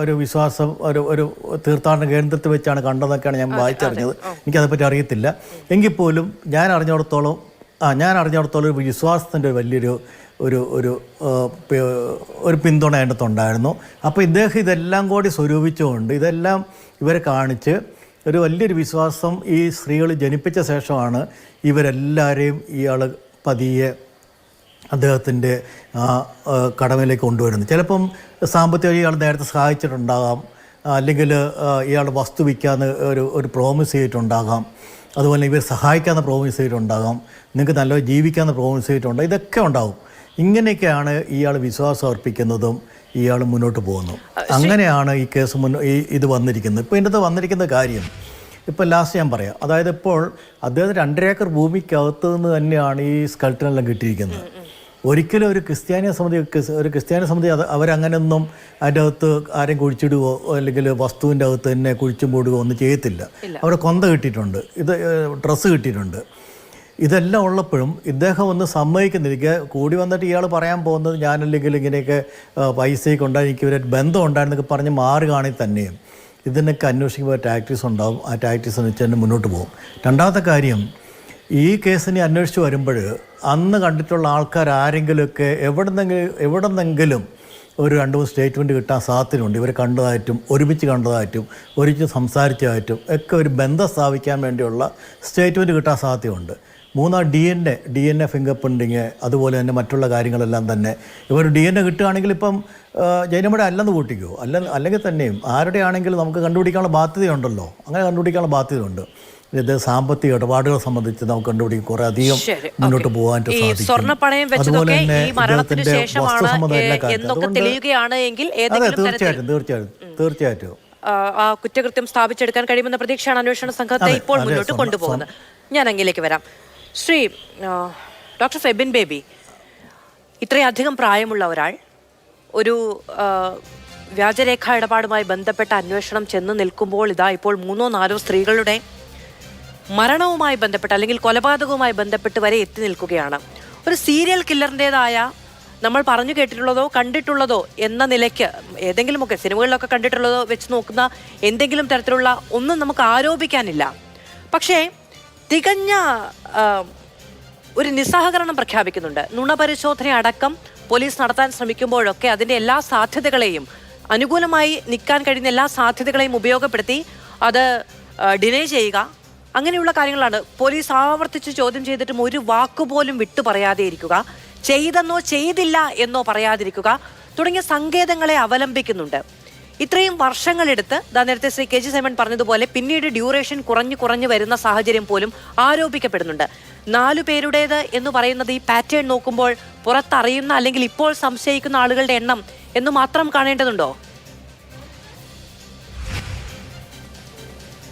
ഒരു വിശ്വാസം ഒരു തീർത്ഥാടന കേന്ദ്രത്തിൽ വെച്ചാണ് കണ്ടതൊക്കെയാണ് ഞാൻ വായിച്ചറിഞ്ഞത്. എനിക്കതേപ്പറ്റി അറിയത്തില്ല. എങ്കിൽ പോലും ഞാൻ അറിഞ്ഞിടത്തോളം ഒരു വിശ്വാസത്തിൻ്റെ വലിയൊരു ഒരു പിന്തുണ അതിനകത്തുണ്ടായിരുന്നു. അപ്പോൾ ഇദ്ദേഹം ഇതെല്ലാം കൂടി സ്വരൂപിച്ചുകൊണ്ട് ഇതെല്ലാം ഇവരെ കാണിച്ച് ഒരു വലിയൊരു വിശ്വാസം ഈ സ്ത്രീകൾ ജനിപ്പിച്ച ശേഷമാണ് ഇവരെല്ലാവരെയും ഇയാൾ പതിയെ അദ്ദേഹത്തിൻ്റെ കടമയിലേക്ക് കൊണ്ടുവരുന്നത്. ചിലപ്പം സാമ്പത്തികമായി ഇയാൾ നേരത്തെ സഹായിച്ചിട്ടുണ്ടാകാം, അല്ലെങ്കിൽ ഇയാൾ വസ്തു വിൽക്കാന്ന് ഒരു പ്രോമിസ് ചെയ്തിട്ടുണ്ടാകാം, അതുപോലെ ഇവർ സഹായിക്കാമെന്ന് പ്രോമിസ് ചെയ്തിട്ടുണ്ടാകാം, നിങ്ങൾക്ക് നല്ലത് ജീവിക്കാമെന്ന് പ്രോമിസ് ചെയ്തിട്ടുണ്ട്, ഇതൊക്കെ ഉണ്ടാകും. ഇങ്ങനെയൊക്കെയാണ് ഇയാൾ വിശ്വാസം അർപ്പിക്കുന്നതും ഇയാൾ മുന്നോട്ട് പോകുന്നു. അങ്ങനെയാണ് ഈ കേസ് ഇത് വന്നിരിക്കുന്നത്. ഇപ്പോൾ ഇതിൻ്റെ വന്നിരിക്കുന്ന കാര്യം ഇപ്പോൾ ലാസ്റ്റ് ഞാൻ പറയാം. അതായത് ഇപ്പോൾ അദ്ദേഹത്തിന് 2.5 ഏക്കർ ഭൂമിക്കകത്ത് നിന്ന് തന്നെയാണ് ഈ സ്കൾപ്റ്ററെല്ലാം കിട്ടിയിരിക്കുന്നത്. ഒരിക്കലും ഒരു ക്രിസ്ത്യാനി സമിതി അവരങ്ങനെയൊന്നും അതിൻ്റെ അകത്ത് ആരെയും കുഴിച്ചിടുകയോ അല്ലെങ്കിൽ വസ്തുവിൻ്റെ അകത്ത് തന്നെ കുഴിച്ചും മൂടുകയോ ഒന്നും ചെയ്യത്തില്ല. അവിടെ കൊന്ത കിട്ടിയിട്ടുണ്ട്, ഇത് ഡ്രസ്സ് കിട്ടിയിട്ടുണ്ട്. ഇതെല്ലാം ഉള്ളപ്പോഴും ഇദ്ദേഹം ഒന്ന് സമ്മതിക്കുന്നില്ല. കൂടി വന്നിട്ട് ഇയാൾ പറയാൻ പോകുന്നത് ഞാനല്ലെങ്കിൽ ഇങ്ങനെയൊക്കെ പൈസയൊക്കെ ഉണ്ടായി എനിക്ക് ഇവരെ ബന്ധം ഉണ്ടായിരുന്നൊക്കെ പറഞ്ഞ് മാറുകയാണെങ്കിൽ തന്നെയും ഇതിനൊക്കെ അന്വേഷിക്കുമ്പോൾ ടാക്ടീസ് ഉണ്ടാകും. ആ ടാക്ടീസ് വെച്ച് തന്നെ മുന്നോട്ട് പോകും. രണ്ടാമത്തെ കാര്യം, ഈ കേസിനെ അന്വേഷിച്ച് വരുമ്പോൾ അന്ന് കണ്ടിട്ടുള്ള ആൾക്കാർ ആരെങ്കിലുമൊക്കെ എവിടെന്നെങ്കിലും ഒരു 2-3 സ്റ്റേറ്റ്മെൻറ്റ് കിട്ടാൻ സാധ്യതയുണ്ട്. ഇവരെ കണ്ടതായിട്ടും ഒരുമിച്ച് കണ്ടതായിട്ടും ഒരുമിച്ച് സംസാരിച്ചതായിട്ടും ഒക്കെ ഒരു ബന്ധം സ്ഥാപിക്കാൻ വേണ്ടിയുള്ള സ്റ്റേറ്റ്മെൻറ്റ് കിട്ടാൻ സാധ്യതയുണ്ട്. 3 DNA ഫിംഗർ പ്രിൻറ്റിങ്, അതുപോലെ തന്നെ മറ്റുള്ള കാര്യങ്ങളെല്ലാം തന്നെ ഇവർ DNA കിട്ടുകയാണെങ്കിൽ ഇപ്പം ജൈനമ്മയുടെ അല്ലെന്ന് കൂട്ടിക്കോ, അല്ലെങ്കിൽ തന്നെയും ആരുടെ ആണെങ്കിലും നമുക്ക് കണ്ടുപിടിക്കാനുള്ള ബാധ്യതയുണ്ടല്ലോ. അങ്ങനെ കണ്ടുപിടിക്കാനുള്ള ബാധ്യതയുണ്ട്. ഇത് സാമ്പത്തിക ഇടപാടുകളെ സംബന്ധിച്ച് നമുക്ക് കണ്ടുപിടിക്കും കുറേ അധികം മുന്നോട്ട് പോകാനായിട്ട് സാധിക്കും. അതുപോലെ തന്നെ ഇദ്ദേഹത്തിൻ്റെ വസ്തുസംബന്ധം തീർച്ചയായിട്ടും കുറ്റകൃത്യം സ്ഥാപിച്ചെടുക്കാൻ കഴിയുമെന്ന പ്രതീക്ഷയാണ് അന്വേഷണ സംഘത്തെ ഇപ്പോൾ മുന്നോട്ട് കൊണ്ടുപോകുന്നത്. ഞാൻ അങ്ങിലേക്ക് വരാം. ശ്രീ ഡോക്ടർ ഫെബിൻ ബേബി, ഇത്രയധികം പ്രായമുള്ള ഒരാൾ ഒരു വ്യാജരേഖാ ഇടപാടുമായി ബന്ധപ്പെട്ട അന്വേഷണം ചെന്ന് നിൽക്കുമ്പോൾ ഇതാ ഇപ്പോൾ 3-4 സ്ത്രീകളുടെ മരണവുമായി ബന്ധപ്പെട്ട് അല്ലെങ്കിൽ കൊലപാതകവുമായി ബന്ധപ്പെട്ട് വരെ എത്തി നിൽക്കുകയാണ്. ഒരു സീരിയൽ കില്ലറിൻ്റെതായ നമ്മൾ പറഞ്ഞു കേട്ടിട്ടുള്ളതോ കണ്ടിട്ടുള്ളതോ എന്ന നിലയ്ക്ക് ഏതെങ്കിലുമൊക്കെ സിനിമകളിലൊക്കെ കണ്ടിട്ടുള്ളതോ വെച്ച് നോക്കുന്ന എന്തെങ്കിലും തരത്തിലുള്ള ഒന്നും നമുക്ക് ആരോപിക്കാനില്ല. പക്ഷേ തികഞ്ഞ ഒരു നിസ്സഹകരണം പ്രഖ്യാപിക്കുന്നുണ്ട്. നുണപരിശോധന അടക്കം പോലീസ് നടത്താൻ ശ്രമിക്കുമ്പോഴൊക്കെ അതിൻ്റെ എല്ലാ സാധ്യതകളെയും, അനുകൂലമായി നിൽക്കാൻ കഴിയുന്ന എല്ലാ സാധ്യതകളെയും ഉപയോഗപ്പെടുത്തി അത് ഡിനേ ചെയ്യുക, അങ്ങനെയുള്ള കാര്യങ്ങളാണ്. പോലീസ് ആവർത്തിച്ച് ചോദ്യം ചെയ്തിട്ടും ഒരു വാക്കുപോലും വിട്ടു പറയാതെ ഇരിക്കുക, ചെയ്തെന്നോ ചെയ്തില്ല എന്നോ പറയാതിരിക്കുക തുടങ്ങിയ സങ്കേതങ്ങളെ അവലംബിക്കുന്നുണ്ട്. ഇത്രയും വർഷങ്ങളെടുത്ത് നേരത്തെ ശ്രീ കെ ജി സൈമൺ പറഞ്ഞതുപോലെ പിന്നീട് ഡ്യൂറേഷൻ കുറഞ്ഞു വരുന്ന സാഹചര്യം പോലും ആരോപിക്കപ്പെടുന്നുണ്ട്. 4 പേരുടേത് എന്ന് പറയുന്നത് ഈ പാറ്റേൺ നോക്കുമ്പോൾ പുറത്തറിയുന്ന അല്ലെങ്കിൽ ഇപ്പോൾ സംശയിക്കുന്ന ആളുകളുടെ എണ്ണം എന്ന് മാത്രം കാണേണ്ടതുണ്ടോ?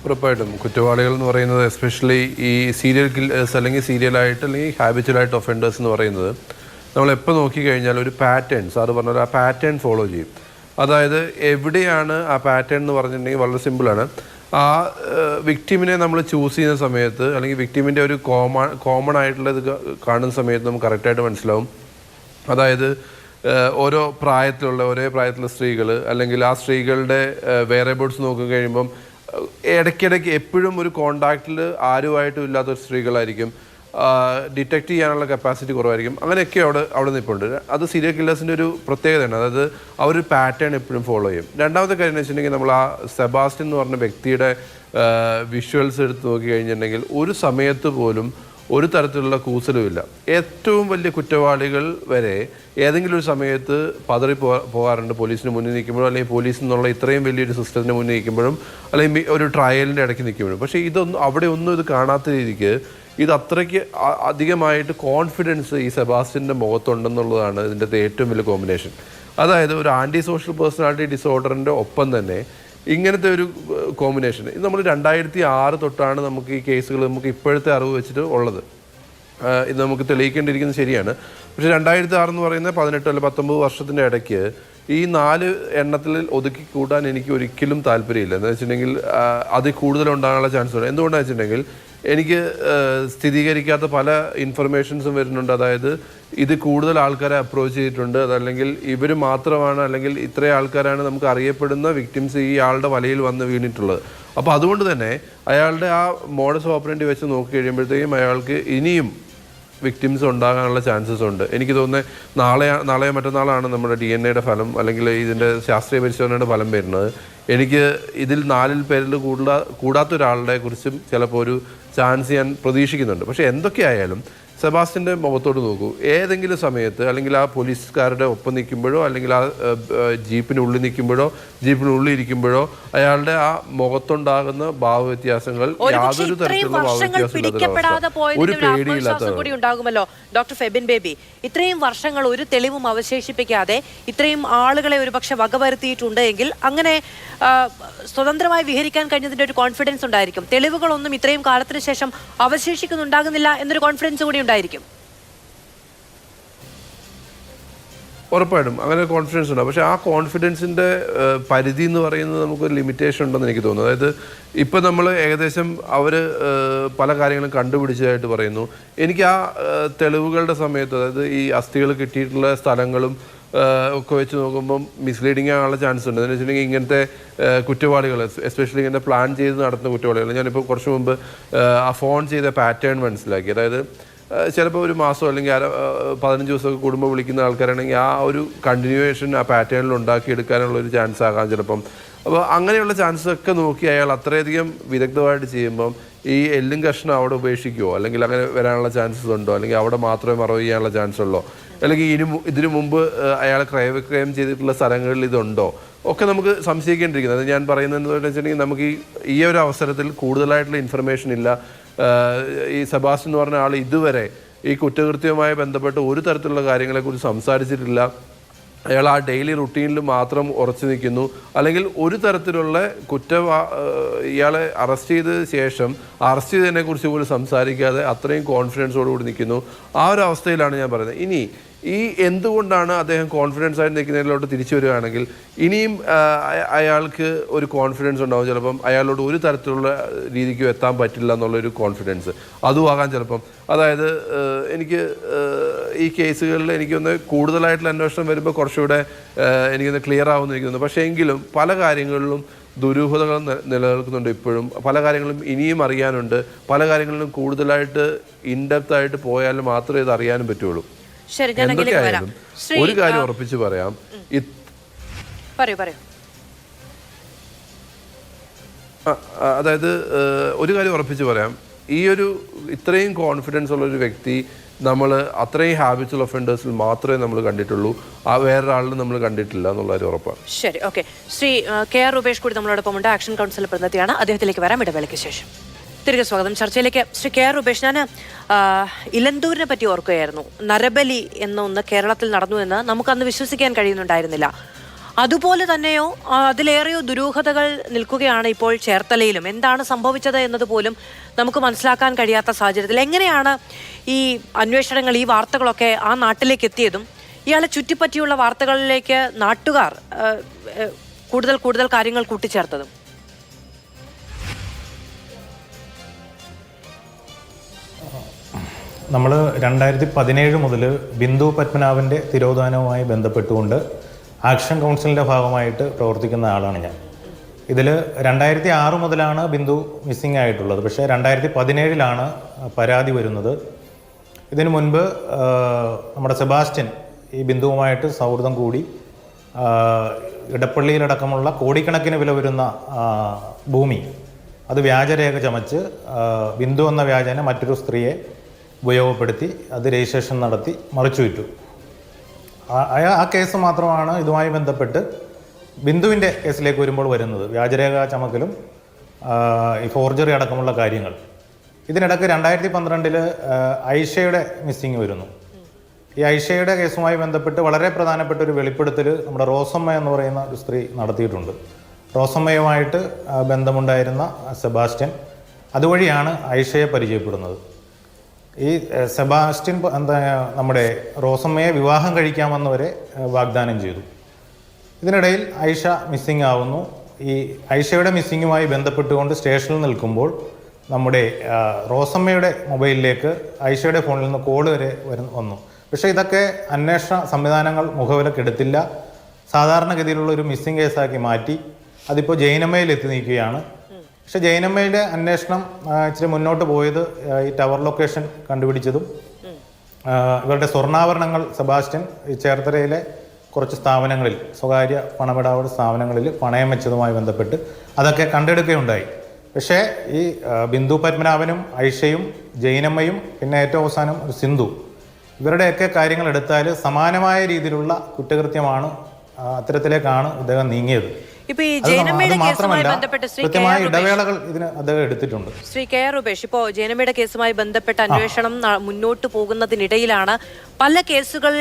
ഉറപ്പായിട്ടും കുറ്റവാളികൾ എന്ന് പറയുന്നത് എസ്പെഷ്യലി ഈ സീരിയൽ കില്ലേഴ്സ് അല്ലെങ്കിൽ സീരിയലായിട്ട് അല്ലെങ്കിൽ ഹാബിച്വലായിട്ട് ഒഫൻഡേഴ്സ് എന്ന് പറയുന്നത് നമ്മൾ എപ്പോൾ നോക്കിക്കഴിഞ്ഞാൽ ഒരു പാറ്റേൺ, സാറ് പറഞ്ഞാൽ ആ പാറ്റേൺ ഫോളോ ചെയ്യും. അതായത് എവിടെയാണ് ആ പാറ്റേൺ എന്ന് പറഞ്ഞിട്ടുണ്ടെങ്കിൽ വളരെ സിമ്പിളാണ്. ആ വിക്ടിമിനെ നമ്മൾ ചൂസ് ചെയ്യുന്ന സമയത്ത് അല്ലെങ്കിൽ വിക്ടിമിൻ്റെ ഒരു കോമൺ ആയിട്ടുള്ളത് കാണുന്ന സമയത്ത് നമുക്ക് കറക്റ്റായിട്ട് മനസ്സിലാവും. അതായത് ഒരേ പ്രായത്തിലുള്ള സ്ത്രീകൾ അല്ലെങ്കിൽ ആ സ്ത്രീകളുടെ വേറെബിൾസ് നോക്കി കഴിയുമ്പം ഇടയ്ക്കിടയ്ക്ക് എപ്പോഴും ഒരു കോണ്ടാക്റ്റിൽ ആരുമായിട്ടും ഇല്ലാത്തൊരു സ്ത്രീകളായിരിക്കും. ഡിറ്റക്റ്റ് ചെയ്യാനുള്ള കപ്പാസിറ്റി കുറവായിരിക്കും. അങ്ങനെയൊക്കെ അവിടെ നിൽപ്പുണ്ട്. അത് സീരിയൽ കില്ലേഴ്സിൻ്റെ ഒരു പ്രത്യേകതയാണ്. അതായത് അവർ പാറ്റേൺ എപ്പോഴും ഫോളോ ചെയ്യും. രണ്ടാമത്തെ കാര്യം എന്ന് വെച്ചിട്ടുണ്ടെങ്കിൽ നമ്മൾ ആ സെബാസ്റ്റ്യൻ എന്ന് പറഞ്ഞ വ്യക്തിയുടെ വിഷ്വൽസ് എടുത്ത് നോക്കി കഴിഞ്ഞിട്ടുണ്ടെങ്കിൽ ഒരു സമയത്ത് പോലും ഒരു തരത്തിലുള്ള കൂസലുമില്ല. ഏറ്റവും വലിയ കുറ്റവാളികൾ വരെ ഏതെങ്കിലും ഒരു സമയത്ത് പതറി പോകാറുണ്ട് പോലീസിന് മുന്നിൽ നിൽക്കുമ്പോഴും, അല്ലെങ്കിൽ പോലീസ് എന്നുള്ള ഇത്രയും വലിയൊരു സിസ്റ്റത്തിന് മുന്നിൽ നിൽക്കുമ്പോഴും, അല്ലെങ്കിൽ ഒരു ട്രയലിൻ്റെ ഇടയ്ക്ക് നിൽക്കുമ്പോഴും. പക്ഷേ അവിടെ ഒന്നും ഇത് കാണാത്ത രീതിക്ക് ഇത് അത്രയ്ക്ക് അധികമായിട്ട് കോൺഫിഡൻസ് ഈ സെബാസ്റ്റ്യൻ്റെ മുഖത്തുണ്ടെന്നുള്ളതാണ് ഇതിൻ്റെ ഏറ്റവും വലിയ കോമ്പിനേഷൻ. അതായത് ഒരു ആൻറ്റി സോഷ്യൽ പേഴ്സണാലിറ്റി ഡിസോർഡറിൻ്റെ ഒപ്പം തന്നെ ഇങ്ങനത്തെ ഒരു കോമ്പിനേഷൻ ഇത് നമ്മൾ 2006 തൊട്ടാണ് നമുക്ക് ഈ കേസുകൾ നമുക്ക് ഇപ്പോഴത്തെ അറിവ് വെച്ചിട്ട് ഉള്ളത്. ഇത് നമുക്ക് തെളിയിക്കേണ്ടിയിരിക്കുന്നത് ശരിയാണ്. പക്ഷേ 2006 എന്ന് പറയുന്ന 18 അല്ല 19 വർഷത്തിൻ്റെ ഇടയ്ക്ക് ഈ 4 എണ്ണത്തിൽ ഒതുക്കി കൂട്ടാൻ എനിക്ക് ഒരിക്കലും താല്പര്യമില്ല. എന്താ വെച്ചിട്ടുണ്ടെങ്കിൽ അത് കൂടുതലുണ്ടാകാനുള്ള ചാൻസ് ഉണ്ട്. എന്തുകൊണ്ടാണെന്ന് വെച്ചിട്ടുണ്ടെങ്കിൽ എനിക്ക് സ്ഥിരീകരിക്കാത്ത പല ഇൻഫർമേഷൻസും വരുന്നുണ്ട്. അതായത് ഇത് കൂടുതൽ ആൾക്കാരെ അപ്രോച്ച് ചെയ്തിട്ടുണ്ട്, അതല്ലെങ്കിൽ ഇവർ മാത്രമാണ് അല്ലെങ്കിൽ ഇത്രയും ആൾക്കാരാണ് നമുക്ക് അറിയപ്പെടുന്ന വിക്ടിംസ് ഈ ആളുടെ വലയിൽ വന്ന് വീണിട്ടുള്ളത്. അപ്പോൾ അതുകൊണ്ട് തന്നെ അയാളുടെ ആ മോഡസ് ഓപ്പറേണ്ടി വെച്ച് നോക്കി കഴിയുമ്പോഴത്തേക്കും അയാൾക്ക് ഇനിയും വിക്ടിംസ് ഉണ്ടാകാനുള്ള ചാൻസസ് ഉണ്ട്. എനിക്ക് തോന്നുന്നത് നാളെയോ മറ്റന്നാളാണ് നമ്മുടെ DNA ഫലം അല്ലെങ്കിൽ ഇതിൻ്റെ ശാസ്ത്രീയ പരിശോധനയുടെ ഫലം വരുന്നത്. എനിക്ക് ഇതിൽ 4 പേരിൽ കൂടാത്ത ഒരാളുടെ കുറിച്ചും ചിലപ്പോൾ ഒരു ചാൻസ് ഞാൻ പ്രതീക്ഷിക്കുന്നുണ്ട്. പക്ഷേ എന്തൊക്കെയായാലും സെബാസ്റ്റ്യൻ്റെ മുഖത്തോട്ട് നോക്കൂ. ഏതെങ്കിലും സമയത്ത് അല്ലെങ്കിൽ ആ പോലീസുകാരുടെ ഒപ്പം നിൽക്കുമ്പോഴോ അല്ലെങ്കിൽ ആ ജീപ്പിനുള്ളിൽ നിൽക്കുമ്പോഴോ ജീപ്പിനുള്ളിൽ ഇരിക്കുമ്പോഴോ അയാളുടെ ആ മുഖത്തുണ്ടാകുന്ന ഭാവവ്യത്യാസങ്ങൾ യാതൊരു തരത്തിലുള്ള ഒരു കൂടി ഉണ്ടാകുമല്ലോ. ഡോക്ടർ ഫെബിൻ ബേബി, ഇത്രയും വർഷങ്ങൾ ഒരു തെളിവും അവശേഷിപ്പിക്കാതെ ഇത്രയും ആളുകളെ ഒരുപക്ഷെ വകവരുത്തിയിട്ടുണ്ട് എങ്കിൽ അങ്ങനെ സ്വതന്ത്രമായി വിഹരിക്കാൻ കഴിഞ്ഞതിന്റെ ഒരു കോൺഫിഡൻസ് ഉണ്ടായിരിക്കും. തെളിവുകളൊന്നും ഇത്രയും കാലത്തിന് ശേഷം അവശേഷിക്കുന്നുണ്ടാകുന്നില്ല എന്നൊരു കോൺഫിഡൻസ് കൂടി ഉണ്ടായിരിക്കും. ഉറപ്പായിട്ടും അങ്ങനെ കോൺഫിഡൻസ് ഉണ്ട്. പക്ഷേ ആ കോൺഫിഡൻസിൻ്റെ പരിധി എന്ന് പറയുന്നത് നമുക്കൊരു ലിമിറ്റേഷൻ ഉണ്ടെന്ന് എനിക്ക് തോന്നുന്നു. അതായത് ഇപ്പം നമ്മൾ ഏകദേശം അവർ പല കാര്യങ്ങളും കണ്ടുപിടിച്ചതായിട്ട് പറയുന്നു. എനിക്ക് ആ തെളിവുകളുടെ സമയത്ത് അതായത് ഈ അസ്ഥികൾ കിട്ടിയിട്ടുള്ള സ്ഥലങ്ങളും ഒക്കെ വെച്ച് നോക്കുമ്പം മിസ്ലീഡിങ് ആകാനുള്ള ചാൻസ് ഉണ്ട്. എന്ന് വെച്ചിട്ടുണ്ടെങ്കിൽ ഇങ്ങനത്തെ കുറ്റവാളികൾ എസ്പെഷ്യലി ഇങ്ങനെ പ്ലാൻ ചെയ്ത് നടത്തുന്ന കുറ്റവാളികൾ ഞാനിപ്പോൾ കുറച്ച് മുമ്പ് ആ ഫോൺ ചെയ്ത പാറ്റേൺ മനസ്സിലാക്കി. അതായത് ചിലപ്പോൾ ഒരു മാസം അല്ലെങ്കിൽ 15 ദിവസമൊക്കെ കൂടുമ്പോൾ വിളിക്കുന്ന ആൾക്കാരാണെങ്കിൽ ആ ഒരു കണ്ടിന്യൂവേഷൻ ആ പാറ്റേണിൽ ഉണ്ടാക്കിയെടുക്കാനുള്ള ഒരു ചാൻസ് ആകാം ചിലപ്പം. അപ്പോൾ അങ്ങനെയുള്ള ചാൻസൊക്കെ നോക്കി അയാൾ അത്രയധികം വിദഗ്ധമായിട്ട് ചെയ്യുമ്പം ഈ എല്ലും കഷ്ണം അവിടെ ഉപേക്ഷിക്കുമോ അല്ലെങ്കിൽ അങ്ങനെ വരാനുള്ള ചാൻസസ് ഉണ്ടോ അല്ലെങ്കിൽ അവിടെ മാത്രമേ മറവ് ചെയ്യാനുള്ള ചാൻസ് ഉള്ളോ അല്ലെങ്കിൽ ഇതിനു മുമ്പ് അയാൾ ക്രയവിക്രയം ചെയ്തിട്ടുള്ള സ്ഥലങ്ങളിൽ ഇതുണ്ടോ ഒക്കെ നമുക്ക് സംശയിക്കേണ്ടിയിരിക്കുന്നത്. അത് ഞാൻ പറയുന്നത് എന്താണെന്ന് വെച്ചിട്ടുണ്ടെങ്കിൽ നമുക്ക് ഈ ഒരു അവസരത്തിൽ കൂടുതലായിട്ടുള്ള ഇൻഫർമേഷൻ ഇല്ല. ഈ സെബാസ്റ്റ്യൻ എന്ന് പറഞ്ഞ ആൾ ഇതുവരെ ഈ കുറ്റകൃത്യവുമായി ബന്ധപ്പെട്ട് ഒരു തരത്തിലുള്ള കാര്യങ്ങളെക്കുറിച്ച് സംസാരിച്ചിട്ടില്ല. അയാൾ ആ ഡെയിലി റുട്ടീനിൽ മാത്രം ഉറച്ചു നിൽക്കുന്നു. അല്ലെങ്കിൽ ഒരു തരത്തിലുള്ള ഇയാളെ അറസ്റ്റ് ചെയ്ത ശേഷം അറസ്റ്റ് ചെയ്തതിനെക്കുറിച്ച് പോലും സംസാരിക്കാതെ അത്രയും കോൺഫിഡൻസോടുകൂടി നിൽക്കുന്നു. ആ ഒരു അവസ്ഥയിലാണ് ഞാൻ പറയുന്നത്. ഇനി ഈ എന്തുകൊണ്ടാണ് അദ്ദേഹം കോൺഫിഡൻസ് ആയിട്ട് നിൽക്കുന്നതിലോട്ട് തിരിച്ചു വരികയാണെങ്കിൽ ഇനിയും അയാൾക്ക് ഒരു കോൺഫിഡൻസ് ഉണ്ടാവും. ചിലപ്പം അയാളോട് ഒരു തരത്തിലുള്ള രീതിക്കും എത്താൻ പറ്റില്ല എന്നുള്ളൊരു കോൺഫിഡൻസ് അതും ആകാൻ ചിലപ്പം. അതായത് എനിക്ക് ഈ കേസുകളിൽ എനിക്കൊന്ന് കൂടുതലായിട്ടുള്ള അന്വേഷണം വരുമ്പോൾ കുറച്ചുകൂടെ എനിക്കൊന്ന് ക്ലിയർ ആവുമെന്ന് എനിക്ക് തോന്നുന്നു. പക്ഷേ എങ്കിലും പല കാര്യങ്ങളിലും ദുരൂഹതകൾ നിലനിൽക്കുന്നുണ്ട്. ഇപ്പോഴും പല കാര്യങ്ങളും ഇനിയും അറിയാനുണ്ട്. പല കാര്യങ്ങളിലും കൂടുതലായിട്ട് ഇൻഡെപ്ത് ആയിട്ട് പോയാൽ മാത്രമേ ഇത് അറിയാനും പറ്റുള്ളൂ. എന്തൊക്കെയായാലും ഒരു കാര്യം ഉറപ്പിച്ച് പറയാം, അതായത് ഒരു കാര്യം ഉറപ്പിച്ച് പറയാം, ഈ ഒരു ഇത്രയും കോൺഫിഡൻസ് ഉള്ളൊരു വ്യക്തി നമ്മൾ അത്രയും ഹാബിച്വൽ ഒഫൻഡേഴ്സിൽ മാത്രമേ നമ്മൾ കണ്ടിട്ടുള്ളൂ. ആ വേറൊരാളിലും നമ്മൾ കണ്ടിട്ടില്ല എന്നുള്ളൊരു ഉറപ്പാണ്. ശരി, ഓക്കെ. ശ്രീ KR രൂപേഷ് കൂടി നമ്മളോടൊപ്പം ഉണ്ട്. ആക്ഷൻ കൗൺസിൽ പ്രതിനിധിയാണ്. അദ്ദേഹത്തിലേക്ക് വരാം ഇടവേളയ്ക്ക് ശേഷം. തിരികെ സ്വാഗതം ചർച്ചയിലേക്ക്. ശ്രീ KR രൂപേഷ്, ഞാൻ ഇലന്തൂരിനെ പറ്റി ഓർക്കുകയായിരുന്നു. നരബലി എന്നൊന്ന് കേരളത്തിൽ നടന്നു എന്ന് നമുക്കന്ന് വിശ്വസിക്കാൻ കഴിയുന്നുണ്ടായിരുന്നില്ല. അതുപോലെ തന്നെയോ അതിലേറെയോ ദുരൂഹതകൾ നിൽക്കുകയാണ് ഇപ്പോൾ ചേർത്തലയിലും. എന്താണ് സംഭവിച്ചത് എന്നതുപോലും നമുക്ക് മനസ്സിലാക്കാൻ കഴിയാത്ത സാഹചര്യത്തിൽ എങ്ങനെയാണ് ഈ അന്വേഷണങ്ങൾ, ഈ വാർത്തകളൊക്കെ ആ നാട്ടിലേക്ക് എത്തിയതും ഇയാളെ ചുറ്റിപ്പറ്റിയുള്ള വാർത്തകളിലേക്ക് നാട്ടുകാർ കൂടുതൽ കാര്യങ്ങൾ കൂട്ടിച്ചേർത്തതും? നമ്മൾ 2017 മുതൽ ബിന്ദു പത്മനാഭൻ്റെ തിരോധാനവുമായി ബന്ധപ്പെട്ടുകൊണ്ട് ആക്ഷൻ കൗൺസിലിൻ്റെ ഭാഗമായിട്ട് പ്രവർത്തിക്കുന്ന ആളാണ് ഞാൻ. ഇതിൽ 2006 മുതലാണ് ബിന്ദു മിസ്സിംഗ് ആയിട്ടുള്ളത്. പക്ഷേ 2017 പരാതി വരുന്നത്. ഇതിനു മുൻപ് നമ്മുടെ സെബാസ്റ്റ്യൻ ഈ ബിന്ദുവുമായിട്ട് സൗഹൃദം കൂടി ഇടപ്പള്ളിയിലടക്കമുള്ള കോടിക്കണക്കിന് വില വരുന്ന ഭൂമി അത് വ്യാജരേഖ ചമച്ച് ബിന്ദു എന്ന വ്യാജേന മറ്റൊരു സ്ത്രീയെ ഉപയോഗപ്പെടുത്തി അത് രജിസ്ട്രേഷൻ നടത്തി മറിച്ചു വിറ്റു. ആ കേസ് മാത്രമാണ് ഇതുമായി ബന്ധപ്പെട്ട് ബിന്ദുവിൻ്റെ കേസിലേക്ക് വരുമ്പോൾ വരുന്നത്. വ്യാജരേഖ ചമക്കലും ഈ ഫോർജറി അടക്കമുള്ള കാര്യങ്ങൾ. ഇതിനിടയ്ക്ക് 2012 ഐഷയുടെ മിസ്സിങ് വരുന്നു. ഈ ഐഷയുടെ കേസുമായി ബന്ധപ്പെട്ട് വളരെ പ്രധാനപ്പെട്ട ഒരു വെളിപ്പെടുത്തൽ നമ്മുടെ റോസമ്മ എന്ന് പറയുന്ന ഒരു സ്ത്രീ നടത്തിയിട്ടുണ്ട്. റോസമ്മയുമായിട്ട് ബന്ധമുണ്ടായിരുന്ന സെബാസ്റ്റ്യൻ അതുവഴിയാണ് ഐഷയെ പരിചയപ്പെടുന്നത്. ഈ സെബാസ്റ്റ്യൻ നമ്മുടെ റോസമ്മയെ വിവാഹം കഴിക്കാമെന്ന് വരെ വാഗ്ദാനം ചെയ്തു. ഇതിനിടയിൽ ഐഷ മിസ്സിംഗ് ആവുന്നു. ഈ ഐഷയുടെ മിസ്സിങ്ങുമായി ബന്ധപ്പെട്ടുകൊണ്ട് സ്റ്റേഷനിൽ നിൽക്കുമ്പോൾ നമ്മുടെ റോസമ്മയുടെ മൊബൈലിലേക്ക് ഐഷയുടെ ഫോണിൽ നിന്ന് കോൾ വരെ വന്നു. പക്ഷേ ഇതൊക്കെ അന്വേഷണ സംവിധാനങ്ങൾ മുഖവിലക്കെടുത്തില്ല. സാധാരണഗതിയിലുള്ള ഒരു മിസ്സിംഗ് കേസാക്കി മാറ്റി അതിപ്പോൾ ജൈനമ്മയിൽ എത്തി നിൽക്കുകയാണ്. പക്ഷേ ജൈനമ്മയുടെ അന്വേഷണം ഇച്ചിരി മുന്നോട്ട് പോയത് ഈ ടവർ ലൊക്കേഷൻ കണ്ടുപിടിച്ചതും ഇവരുടെ സ്വർണ്ണാഭരണങ്ങൾ സെബാസ്റ്റ്യൻ ഈ ചേർത്തലയിലെ കുറച്ച് സ്ഥാപനങ്ങളിൽ, സ്വകാര്യ പണമിടപാട് സ്ഥാപനങ്ങളിൽ പണയം വെച്ചതുമായി ബന്ധപ്പെട്ട് അതൊക്കെ കണ്ടെടുക്കുകയുണ്ടായി. പക്ഷേ ഈ ബിന്ദു പത്മനാഭനും ഐഷയും ജൈനമ്മയും പിന്നെ ഏറ്റവും അവസാനം ഒരു സിന്ധു, ഇവരുടെയൊക്കെ കാര്യങ്ങൾ എടുത്താൽ സമാനമായ രീതിയിലുള്ള കുറ്റകൃത്യമാണ്, അത്തരത്തിലേക്കാണ് അദ്ദേഹം നീങ്ങിയത്. ഇപ്പൊ ഈ ജൈനമ്മയുടെ കേസുമായി ബന്ധപ്പെട്ട് കൃത്യമായ ഇടവേളകൾ ഇതിന് അദ്ദേഹം എടുത്തിട്ടുണ്ട്. ശ്രീ കെ ആർ രൂപേഷ്, ഇപ്പോ ജൈനമ്മയുടെ കേസുമായി ബന്ധപ്പെട്ട അന്വേഷണം മുന്നോട്ട് പോകുന്നതിനിടയിലാണ് പല കേസുകൾ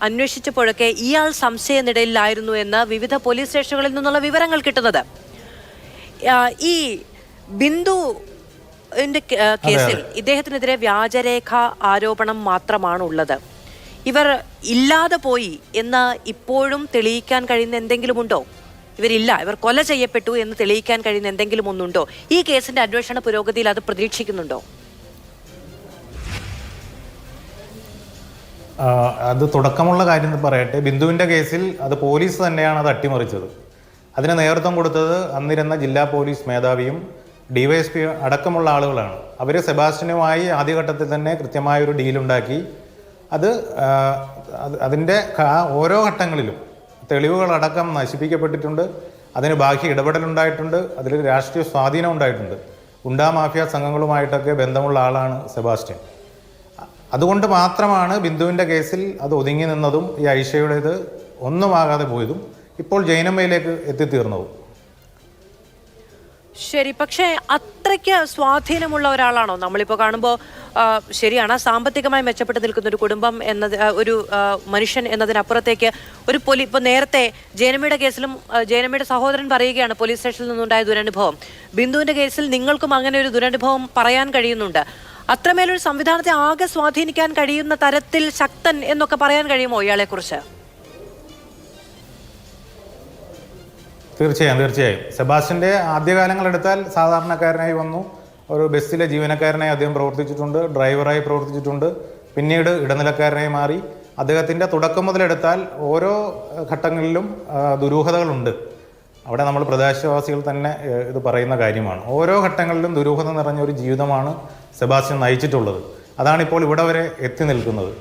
അന്വേഷിച്ചപ്പോഴൊക്കെ ഇയാൾ സംശയനിടയിലായിരുന്നു എന്ന് വിവിധ പോലീസ് സ്റ്റേഷനുകളിൽ നിന്നുള്ള വിവരങ്ങൾ കിട്ടുന്നത്. ഈ ബിന്ദു കേസിൽ ഇദ്ദേഹത്തിനെതിരെ വ്യാജരേഖ ആരോപണം മാത്രമാണ് ഉള്ളത്. ഇവർ ഇല്ലാതെ പോയി എന്ന് ഇപ്പോഴും തെളിയിക്കാൻ കഴിയുന്ന എന്തെങ്കിലും ഉണ്ടോ? ഇവർ കൊല ചെയ്യപ്പെട്ടു എന്ന് തെളിയിക്കാൻ കഴിയുന്ന എന്തെങ്കിലും ഒന്നുണ്ടോ? ഈ കേസിന്റെ അന്വേഷണ പുരോഗതിയിൽ അത് പ്രതീക്ഷിക്കുന്നുണ്ടോ? അത് തുടക്കമുള്ള കാര്യം പറയട്ടെ. ബിന്ദുവിൻ്റെ കേസിൽ അത് പോലീസ് തന്നെയാണ് അത് അട്ടിമറിച്ചത്. അതിന് നേതൃത്വം കൊടുത്തത് അന്നിരുന്ന ജില്ലാ പോലീസ് മേധാവിയും DYSP അടക്കമുള്ള ആളുകളാണ്. അവർ സെബാസ്റ്റ്യനുമായി ആദ്യഘട്ടത്തിൽ തന്നെ കൃത്യമായൊരു ഡീലുണ്ടാക്കി. അതിൻ്റെ ഓരോ ഘട്ടങ്ങളിലും തെളിവുകളടക്കം നശിപ്പിക്കപ്പെട്ടിട്ടുണ്ട്. അതിന് ബാഹ്യ ഇടപെടലുണ്ടായിട്ടുണ്ട്. അതിൽ രാഷ്ട്രീയ സ്വാധീനം ഉണ്ടായിട്ടുണ്ട്. ഗുണ്ടാ മാഫിയ സംഘങ്ങളുമായിട്ടൊക്കെ ബന്ധമുള്ള ആളാണ് സെബാസ്റ്റ്യൻ. അതുകൊണ്ട് മാത്രമാണ് ബിന്ദുവിൻ്റെ കേസിൽ അത് ഒതുങ്ങി നിന്നതും ഈ ഐഷയുടേത് ഒന്നുമാകാതെ പോയതും ഇപ്പോൾ ജൈനമ്മയിലേക്ക് എത്തിത്തീർന്നതും. ശരി, പക്ഷേ അത്രയ്ക്ക് സ്വാധീനമുള്ള ഒരാളാണോ നമ്മളിപ്പോൾ കാണുമ്പോൾ? ശരിയാണ്, സാമ്പത്തികമായി മെച്ചപ്പെട്ട് നിൽക്കുന്ന ഒരു കുടുംബം എന്നത്, ഒരു മനുഷ്യൻ എന്നതിനപ്പുറത്തേക്ക് ഒരു ഇപ്പോൾ നേരത്തെ ജൈനമ്മയുടെ കേസിലും ജൈനമ്മയുടെ സഹോദരൻ പറയുകയാണ് പോലീസ് സ്റ്റേഷനിൽ നിന്നുണ്ടായ ദുരനുഭവം. ബിന്ദുവിന്റെ കേസിൽ നിങ്ങൾക്കും അങ്ങനെ ഒരു ദുരനുഭവം പറയാൻ കഴിയുന്നുണ്ട്. അത്രമേലൊരു സംവിധാനത്തെ ആകെ സ്വാധീനിക്കാൻ കഴിയുന്ന തരത്തിൽ ശക്തൻ എന്നൊക്കെ പറയാൻ കഴിയുമോ ഇയാളെ കുറിച്ച്? തീർച്ചയായും. സെബാസ്റ്റ്യൻ്റെ ആദ്യകാലങ്ങൾ എടുത്താൽ സാധാരണക്കാരനായി വന്നു. ഒരു ബസ്സിലെ ജീവനക്കാരനായി അദ്ദേഹം പ്രവർത്തിച്ചിട്ടുണ്ട്, ഡ്രൈവറായി പ്രവർത്തിച്ചിട്ടുണ്ട്, പിന്നീട് ഇടനിലക്കാരനായി മാറി. അദ്ദേഹത്തിൻ്റെ തുടക്കം മുതലെടുത്താൽ ഓരോ ഘട്ടങ്ങളിലും ദുരൂഹതകളുണ്ട്. അവിടെ നമ്മൾ പ്രദേശവാസികൾ തന്നെ ഇത് പറയുന്ന കാര്യമാണ്. ഓരോ ഘട്ടങ്ങളിലും ദുരൂഹത നിറഞ്ഞൊരു ജീവിതമാണ് സെബാസ്റ്റ്യൻ നയിച്ചിട്ടുള്ളത്. അതാണിപ്പോൾ ഇവിടെ വരെ എത്തി നിൽക്കുന്നത്.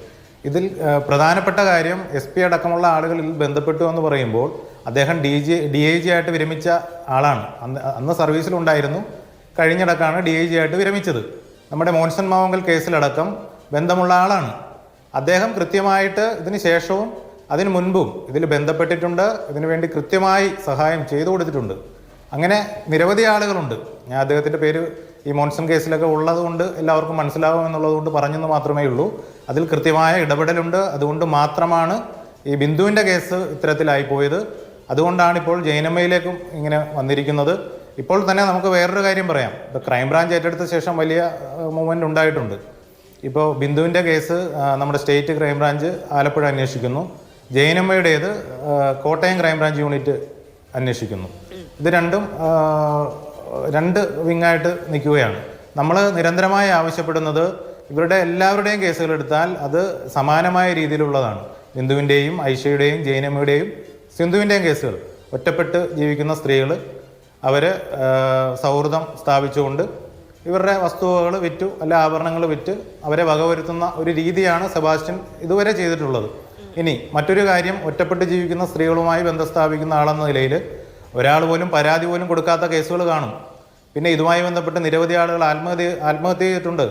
ഇതിൽ പ്രധാനപ്പെട്ട കാര്യം SP അടക്കമുള്ള ആളുകളിൽ ബന്ധപ്പെട്ടു എന്ന് പറയുമ്പോൾ അദ്ദേഹം DIG ആയിട്ട് വിരമിച്ച ആളാണ്. അന്ന് സർവീസിലുണ്ടായിരുന്നു. കഴിഞ്ഞിടക്കാണ് DIG ആയിട്ട് വിരമിച്ചത്. നമ്മുടെ മോൻസൺ മാവങ്കൽ കേസിലടക്കം ബന്ധമുള്ള ആളാണ് അദ്ദേഹം. കൃത്യമായിട്ട് ഇതിന് ശേഷവും അതിന് മുൻപും ഇതിൽ ബന്ധപ്പെട്ടിട്ടുണ്ട്. ഇതിനു വേണ്ടി കൃത്യമായി സഹായം ചെയ്തു കൊടുത്തിട്ടുണ്ട്. അങ്ങനെ നിരവധി ആളുകളുണ്ട്. ഞാൻ അദ്ദേഹത്തിൻ്റെ പേര് ഈ മോൻസൺ കേസിലൊക്കെ ഉള്ളതുകൊണ്ട് എല്ലാവർക്കും മനസ്സിലാവും എന്നുള്ളതുകൊണ്ട് പറഞ്ഞെന്ന് മാത്രമേ ഉള്ളൂ. അതിൽ കൃത്യമായ ഇടപെടലുണ്ട്. അതുകൊണ്ട് മാത്രമാണ് ഈ ബിന്ദുവിൻ്റെ കേസ് ഇത്തരത്തിലായിപ്പോയത്. അതുകൊണ്ടാണ് ഇപ്പോൾ ജൈനമ്മയിലേക്കും ഇങ്ങനെ വന്നിരിക്കുന്നത്. ഇപ്പോൾ തന്നെ നമുക്ക് വേറൊരു കാര്യം പറയാം. ഇപ്പോൾ ക്രൈംബ്രാഞ്ച് ഏറ്റെടുത്ത ശേഷം വലിയ മൂവ്മെൻ്റ് ഉണ്ടായിട്ടുണ്ട്. ഇപ്പോൾ ബിന്ദുവിൻ്റെ കേസ് നമ്മുടെ സ്റ്റേറ്റ് ക്രൈംബ്രാഞ്ച് ആലപ്പുഴ അന്വേഷിക്കുന്നു. ജൈനമ്മയുടേത് കോട്ടയം ക്രൈംബ്രാഞ്ച് യൂണിറ്റ് അന്വേഷിക്കുന്നു. ഇത് രണ്ടും രണ്ട് വിങ്ങായിട്ട് നിൽക്കുകയാണ്. നമ്മൾ നിരന്തരമായി ആവശ്യപ്പെടുന്നത് ഇവരുടെ എല്ലാവരുടെയും കേസുകൾ എടുത്താൽ അത് സമാനമായ രീതിയിലുള്ളതാണ്. ബിന്ദുവിൻ്റെയും ഐഷയുടെയും ജൈനമ്മയുടെയും സിന്ധുവിൻ്റെയും കേസുകൾ. ഒറ്റപ്പെട്ട് ജീവിക്കുന്ന സ്ത്രീകൾ, അവർ സൗഹൃദം സ്ഥാപിച്ചുകൊണ്ട് ഇവരുടെ വസ്തുവകൾ വിറ്റു അല്ല ആഭരണങ്ങൾ വിറ്റ് അവരെ വകവരുത്തുന്ന ഒരു രീതിയാണ് സെബാസ്റ്റ്യൻ ഇതുവരെ ചെയ്തിട്ടുള്ളത്. ഇനി മറ്റൊരു കാര്യം, ഒറ്റപ്പെട്ട് ജീവിക്കുന്ന സ്ത്രീകളുമായി ബന്ധം സ്ഥാപിക്കുന്ന ആളെന്ന നിലയിൽ ഒരാൾ പോലും പരാതി പോലും കൊടുക്കാത്ത കേസുകൾ കാണും. പിന്നെ ഇതുമായി ബന്ധപ്പെട്ട് നിരവധി ആളുകൾ ആത്മഹത്യ ചെയ്തിട്ടുണ്ട്.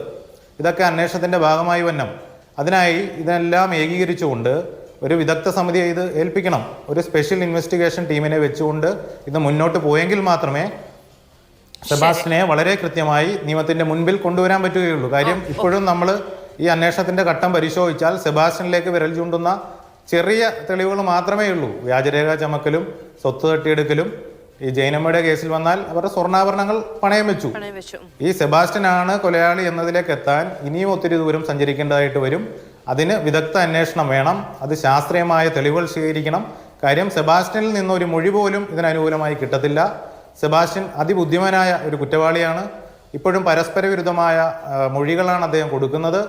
ഇതൊക്കെ അന്വേഷണത്തിൻ്റെ ഭാഗമായി വന്നം. അതിനായി ഇതെല്ലാം ഏകീകരിച്ചുകൊണ്ട് ഒരു വിദഗ്ധ സമിതിയെ ഇത് ഏൽപ്പിക്കണം. ഒരു സ്പെഷ്യൽ ഇൻവെസ്റ്റിഗേഷൻ ടീമിനെ വെച്ചുകൊണ്ട് ഇത് മുന്നോട്ട് പോയെങ്കിൽ മാത്രമേ സെബാസ്റ്റ്യനെ വളരെ കൃത്യമായി നിയമത്തിൻ്റെ മുൻപിൽ കൊണ്ടുവരാൻ പറ്റുകയുള്ളൂ. കാര്യം ഇപ്പോഴും നമ്മൾ ഈ അന്വേഷണത്തിൻ്റെ ഘട്ടം പരിശോധിച്ചാൽ സെബാസ്റ്റ്യനിലേക്ക് വിരൽ ചൂണ്ടുന്ന ചെറിയ തെളിവുകൾ മാത്രമേ ഉള്ളൂ. വ്യാജരേഖ ചമക്കലും സ്വത്ത് തട്ടിയെടുക്കലും. ഈ ജൈനമ്മയുടെ കേസിൽ വന്നാൽ അവരുടെ സ്വർണ്ണാഭരണങ്ങൾ പണയം വെച്ചു. ഈ സെബാസ്റ്റ്യനാണ് കൊലയാളി എന്നതിലേക്ക് എത്താൻ ഇനിയും ഒത്തിരി ദൂരം സഞ്ചരിക്കേണ്ടതായിട്ട് വരും. അതിന് വിദഗ്ധ അന്വേഷണം വേണം. അത് ശാസ്ത്രീയമായ തെളിവുകൾ സ്വീകരിക്കണം. കാര്യം സെബാസ്റ്റ്യനിൽ നിന്ന് ഒരു മൊഴി പോലും ഇതിനനുകൂലമായി കിട്ടത്തില്ല. സെബാസ്റ്റ്യൻ അതിബുദ്ധിമാനായ ഒരു കുറ്റവാളിയാണ്. ഇപ്പോഴും പരസ്പര വിരുദ്ധമായ മൊഴികളാണ് അദ്ദേഹം കൊടുക്കുന്നത്.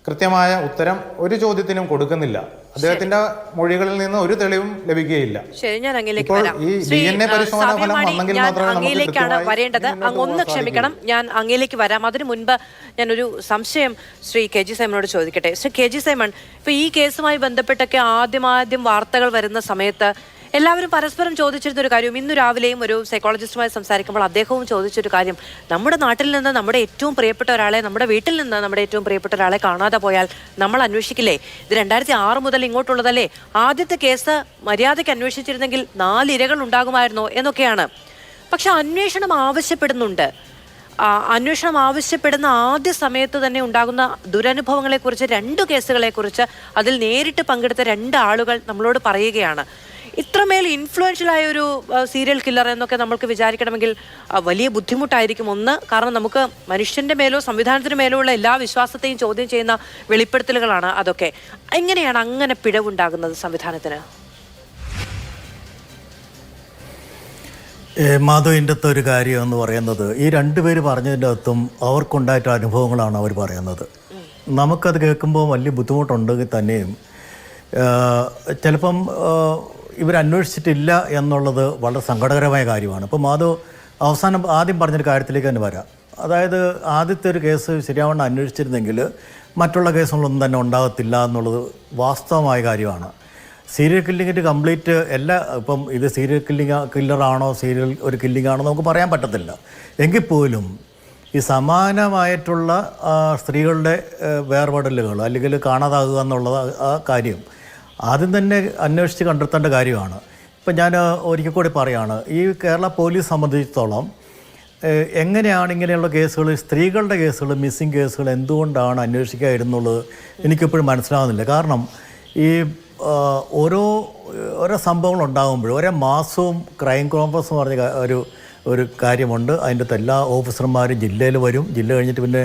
കൃത്യമായ ഉത്തരം ഒരു ചോദ്യത്തിനും കൊടുക്കുന്നില്ല. അദ്ദേഹത്തിന്റെ മൊഴികളിൽ നിന്ന് ഒരു തെളിവും ലഭിക്കുകയില്ല. ഇപ്പോൾ ഈ DNA പരിശോധന ഫലം വന്നെങ്കിൽ മാത്രമേ അങ്ങയിലേക്കാണ് വരേണ്ടത്. അങ്ങൊന്ന് ക്ഷമിക്കണം, ഞാൻ അങ്ങയിലേക്ക് വരാം. അതിനു മുൻപ് ഞാനൊരു സംശയം ശ്രീ കെ ജി സൈമനോട് ചോദിക്കട്ടെ. ശ്രീ കെ ജി സൈമൺ, ഇപ്പൊ ഈ കേസുമായി ബന്ധപ്പെട്ടൊക്കെ ആദ്യം വാർത്തകൾ വരുന്ന സമയത്ത് എല്ലാവരും പരസ്പരം ചോദിച്ചിരുന്ന ഒരു കാര്യം, ഇന്ന് രാവിലെയും ഒരു സൈക്കോളജിസ്റ്റുമായി സംസാരിക്കുമ്പോൾ അദ്ദേഹവും ചോദിച്ചൊരു കാര്യം, നമ്മുടെ നാട്ടിൽ നിന്ന് നമ്മുടെ ഏറ്റവും പ്രിയപ്പെട്ട ഒരാളെ, നമ്മുടെ വീട്ടിൽ നിന്ന് നമ്മുടെ ഏറ്റവും പ്രിയപ്പെട്ട ഒരാളെ കാണാതെ പോയാൽ നമ്മൾ അന്വേഷിക്കില്ലേ? ഇത് 2006 മുതൽ ഇങ്ങോട്ടുള്ളതല്ലേ? ആദ്യത്തെ കേസ് മര്യാദയ്ക്ക് അന്വേഷിച്ചിരുന്നെങ്കിൽ 4 ഇരകൾ ഉണ്ടാകുമായിരുന്നോ എന്നൊക്കെയാണ്. പക്ഷെ അന്വേഷണം ആവശ്യപ്പെടുന്ന ആദ്യ സമയത്ത് തന്നെ ഉണ്ടാകുന്ന ദുരനുഭവങ്ങളെക്കുറിച്ച്, 2 കേസുകളെക്കുറിച്ച് അതിൽ നേരിട്ട് പങ്കെടുത്ത 2 ആളുകൾ നമ്മളോട് പറയുകയാണ്. ഇത്രമേൽ ഇൻഫ്ലുവൻഷ്യൽ ആയ ഒരു സീരിയൽ കില്ലർ എന്നൊക്കെ നമുക്ക് വിചാരിക്കണമെങ്കിൽ വലിയ ബുദ്ധിമുട്ടായിരിക്കും. ഒന്ന്, കാരണം നമുക്ക് മനുഷ്യന്റെ മേലോ സംവിധാനത്തിന് മേലോ ഉള്ള എല്ലാ വിശ്വാസത്തെയും ചോദ്യം ചെയ്യുന്ന വെളിപ്പെടുത്തലുകളാണ് അതൊക്കെ. എങ്ങനെയാണ് അങ്ങനെ പിഴവുണ്ടാകുന്നത് സംവിധാനത്തിന്? മാധവിൻ്റെ അകത്ത് ഒരു കാര്യം എന്ന് പറയുന്നത്, ഈ 2 പേര് പറഞ്ഞതിൻ്റെ അകത്തും അവർക്കുണ്ടായിട്ട അനുഭവങ്ങളാണ് അവർ പറയുന്നത്. നമുക്കത് കേൾക്കുമ്പോൾ വലിയ ബുദ്ധിമുട്ടുണ്ടെങ്കിൽ തന്നെയും ചിലപ്പം ഇവരന്വേഷിച്ചിട്ടില്ല എന്നുള്ളത് വളരെ സങ്കടകരമായ കാര്യമാണ്. ഇപ്പോൾ മാധവ് ആദ്യം പറഞ്ഞൊരു കാര്യത്തിലേക്ക് തന്നെ വരാം. അതായത് ആദ്യത്തെ ഒരു കേസ് ശരിയാവണ്ണം അന്വേഷിച്ചിരുന്നെങ്കിൽ മറ്റുള്ള കേസുകളൊന്നും തന്നെ ഉണ്ടാകത്തില്ല എന്നുള്ളത് വാസ്തവമായ കാര്യമാണ്. സീരിയൽ കില്ലിങ്ങിൻ്റെ കംപ്ലീറ്റ് ഇപ്പം ഇത് സീരിയൽ കില്ലറാണോ ഒരു കില്ലിംഗ് ആണോ നമുക്ക് പറയാൻ പറ്റത്തില്ല. എങ്കിൽ പോലും ഈ സമാനമായിട്ടുള്ള സ്ത്രീകളുടെ വേർപെടലുകൾ അല്ലെങ്കിൽ കാണാതാകുക എന്നുള്ളത് ആ കാര്യം ആദ്യം തന്നെ അന്വേഷിച്ച് കണ്ടെത്തേണ്ട കാര്യമാണ്. ഇപ്പം ഞാൻ ഒരിക്കൽ കൂടി പറയുകയാണ്, ഈ കേരള പോലീസ് സംബന്ധിച്ചിടത്തോളം എങ്ങനെയാണ് ഇങ്ങനെയുള്ള കേസുകൾ, സ്ത്രീകളുടെ കേസുകൾ, മിസ്സിംഗ് കേസുകൾ എന്തുകൊണ്ടാണ് അന്വേഷിക്കാതിരുന്നുള്ളത് എനിക്കിപ്പോഴും മനസ്സിലാകുന്നില്ല. കാരണം ഈ ഓരോ സംഭവങ്ങൾ ഉണ്ടാകുമ്പോഴും ഓരോ മാസവും ക്രൈം കോൺഫറൻസ് എന്ന് പറഞ്ഞ ഒരു കാര്യമുണ്ട്. അതിൻ്റെ അകത്ത് എല്ലാ ഓഫീസർമാരും ജില്ലയിൽ വരും. ജില്ല കഴിഞ്ഞിട്ട് പിന്നെ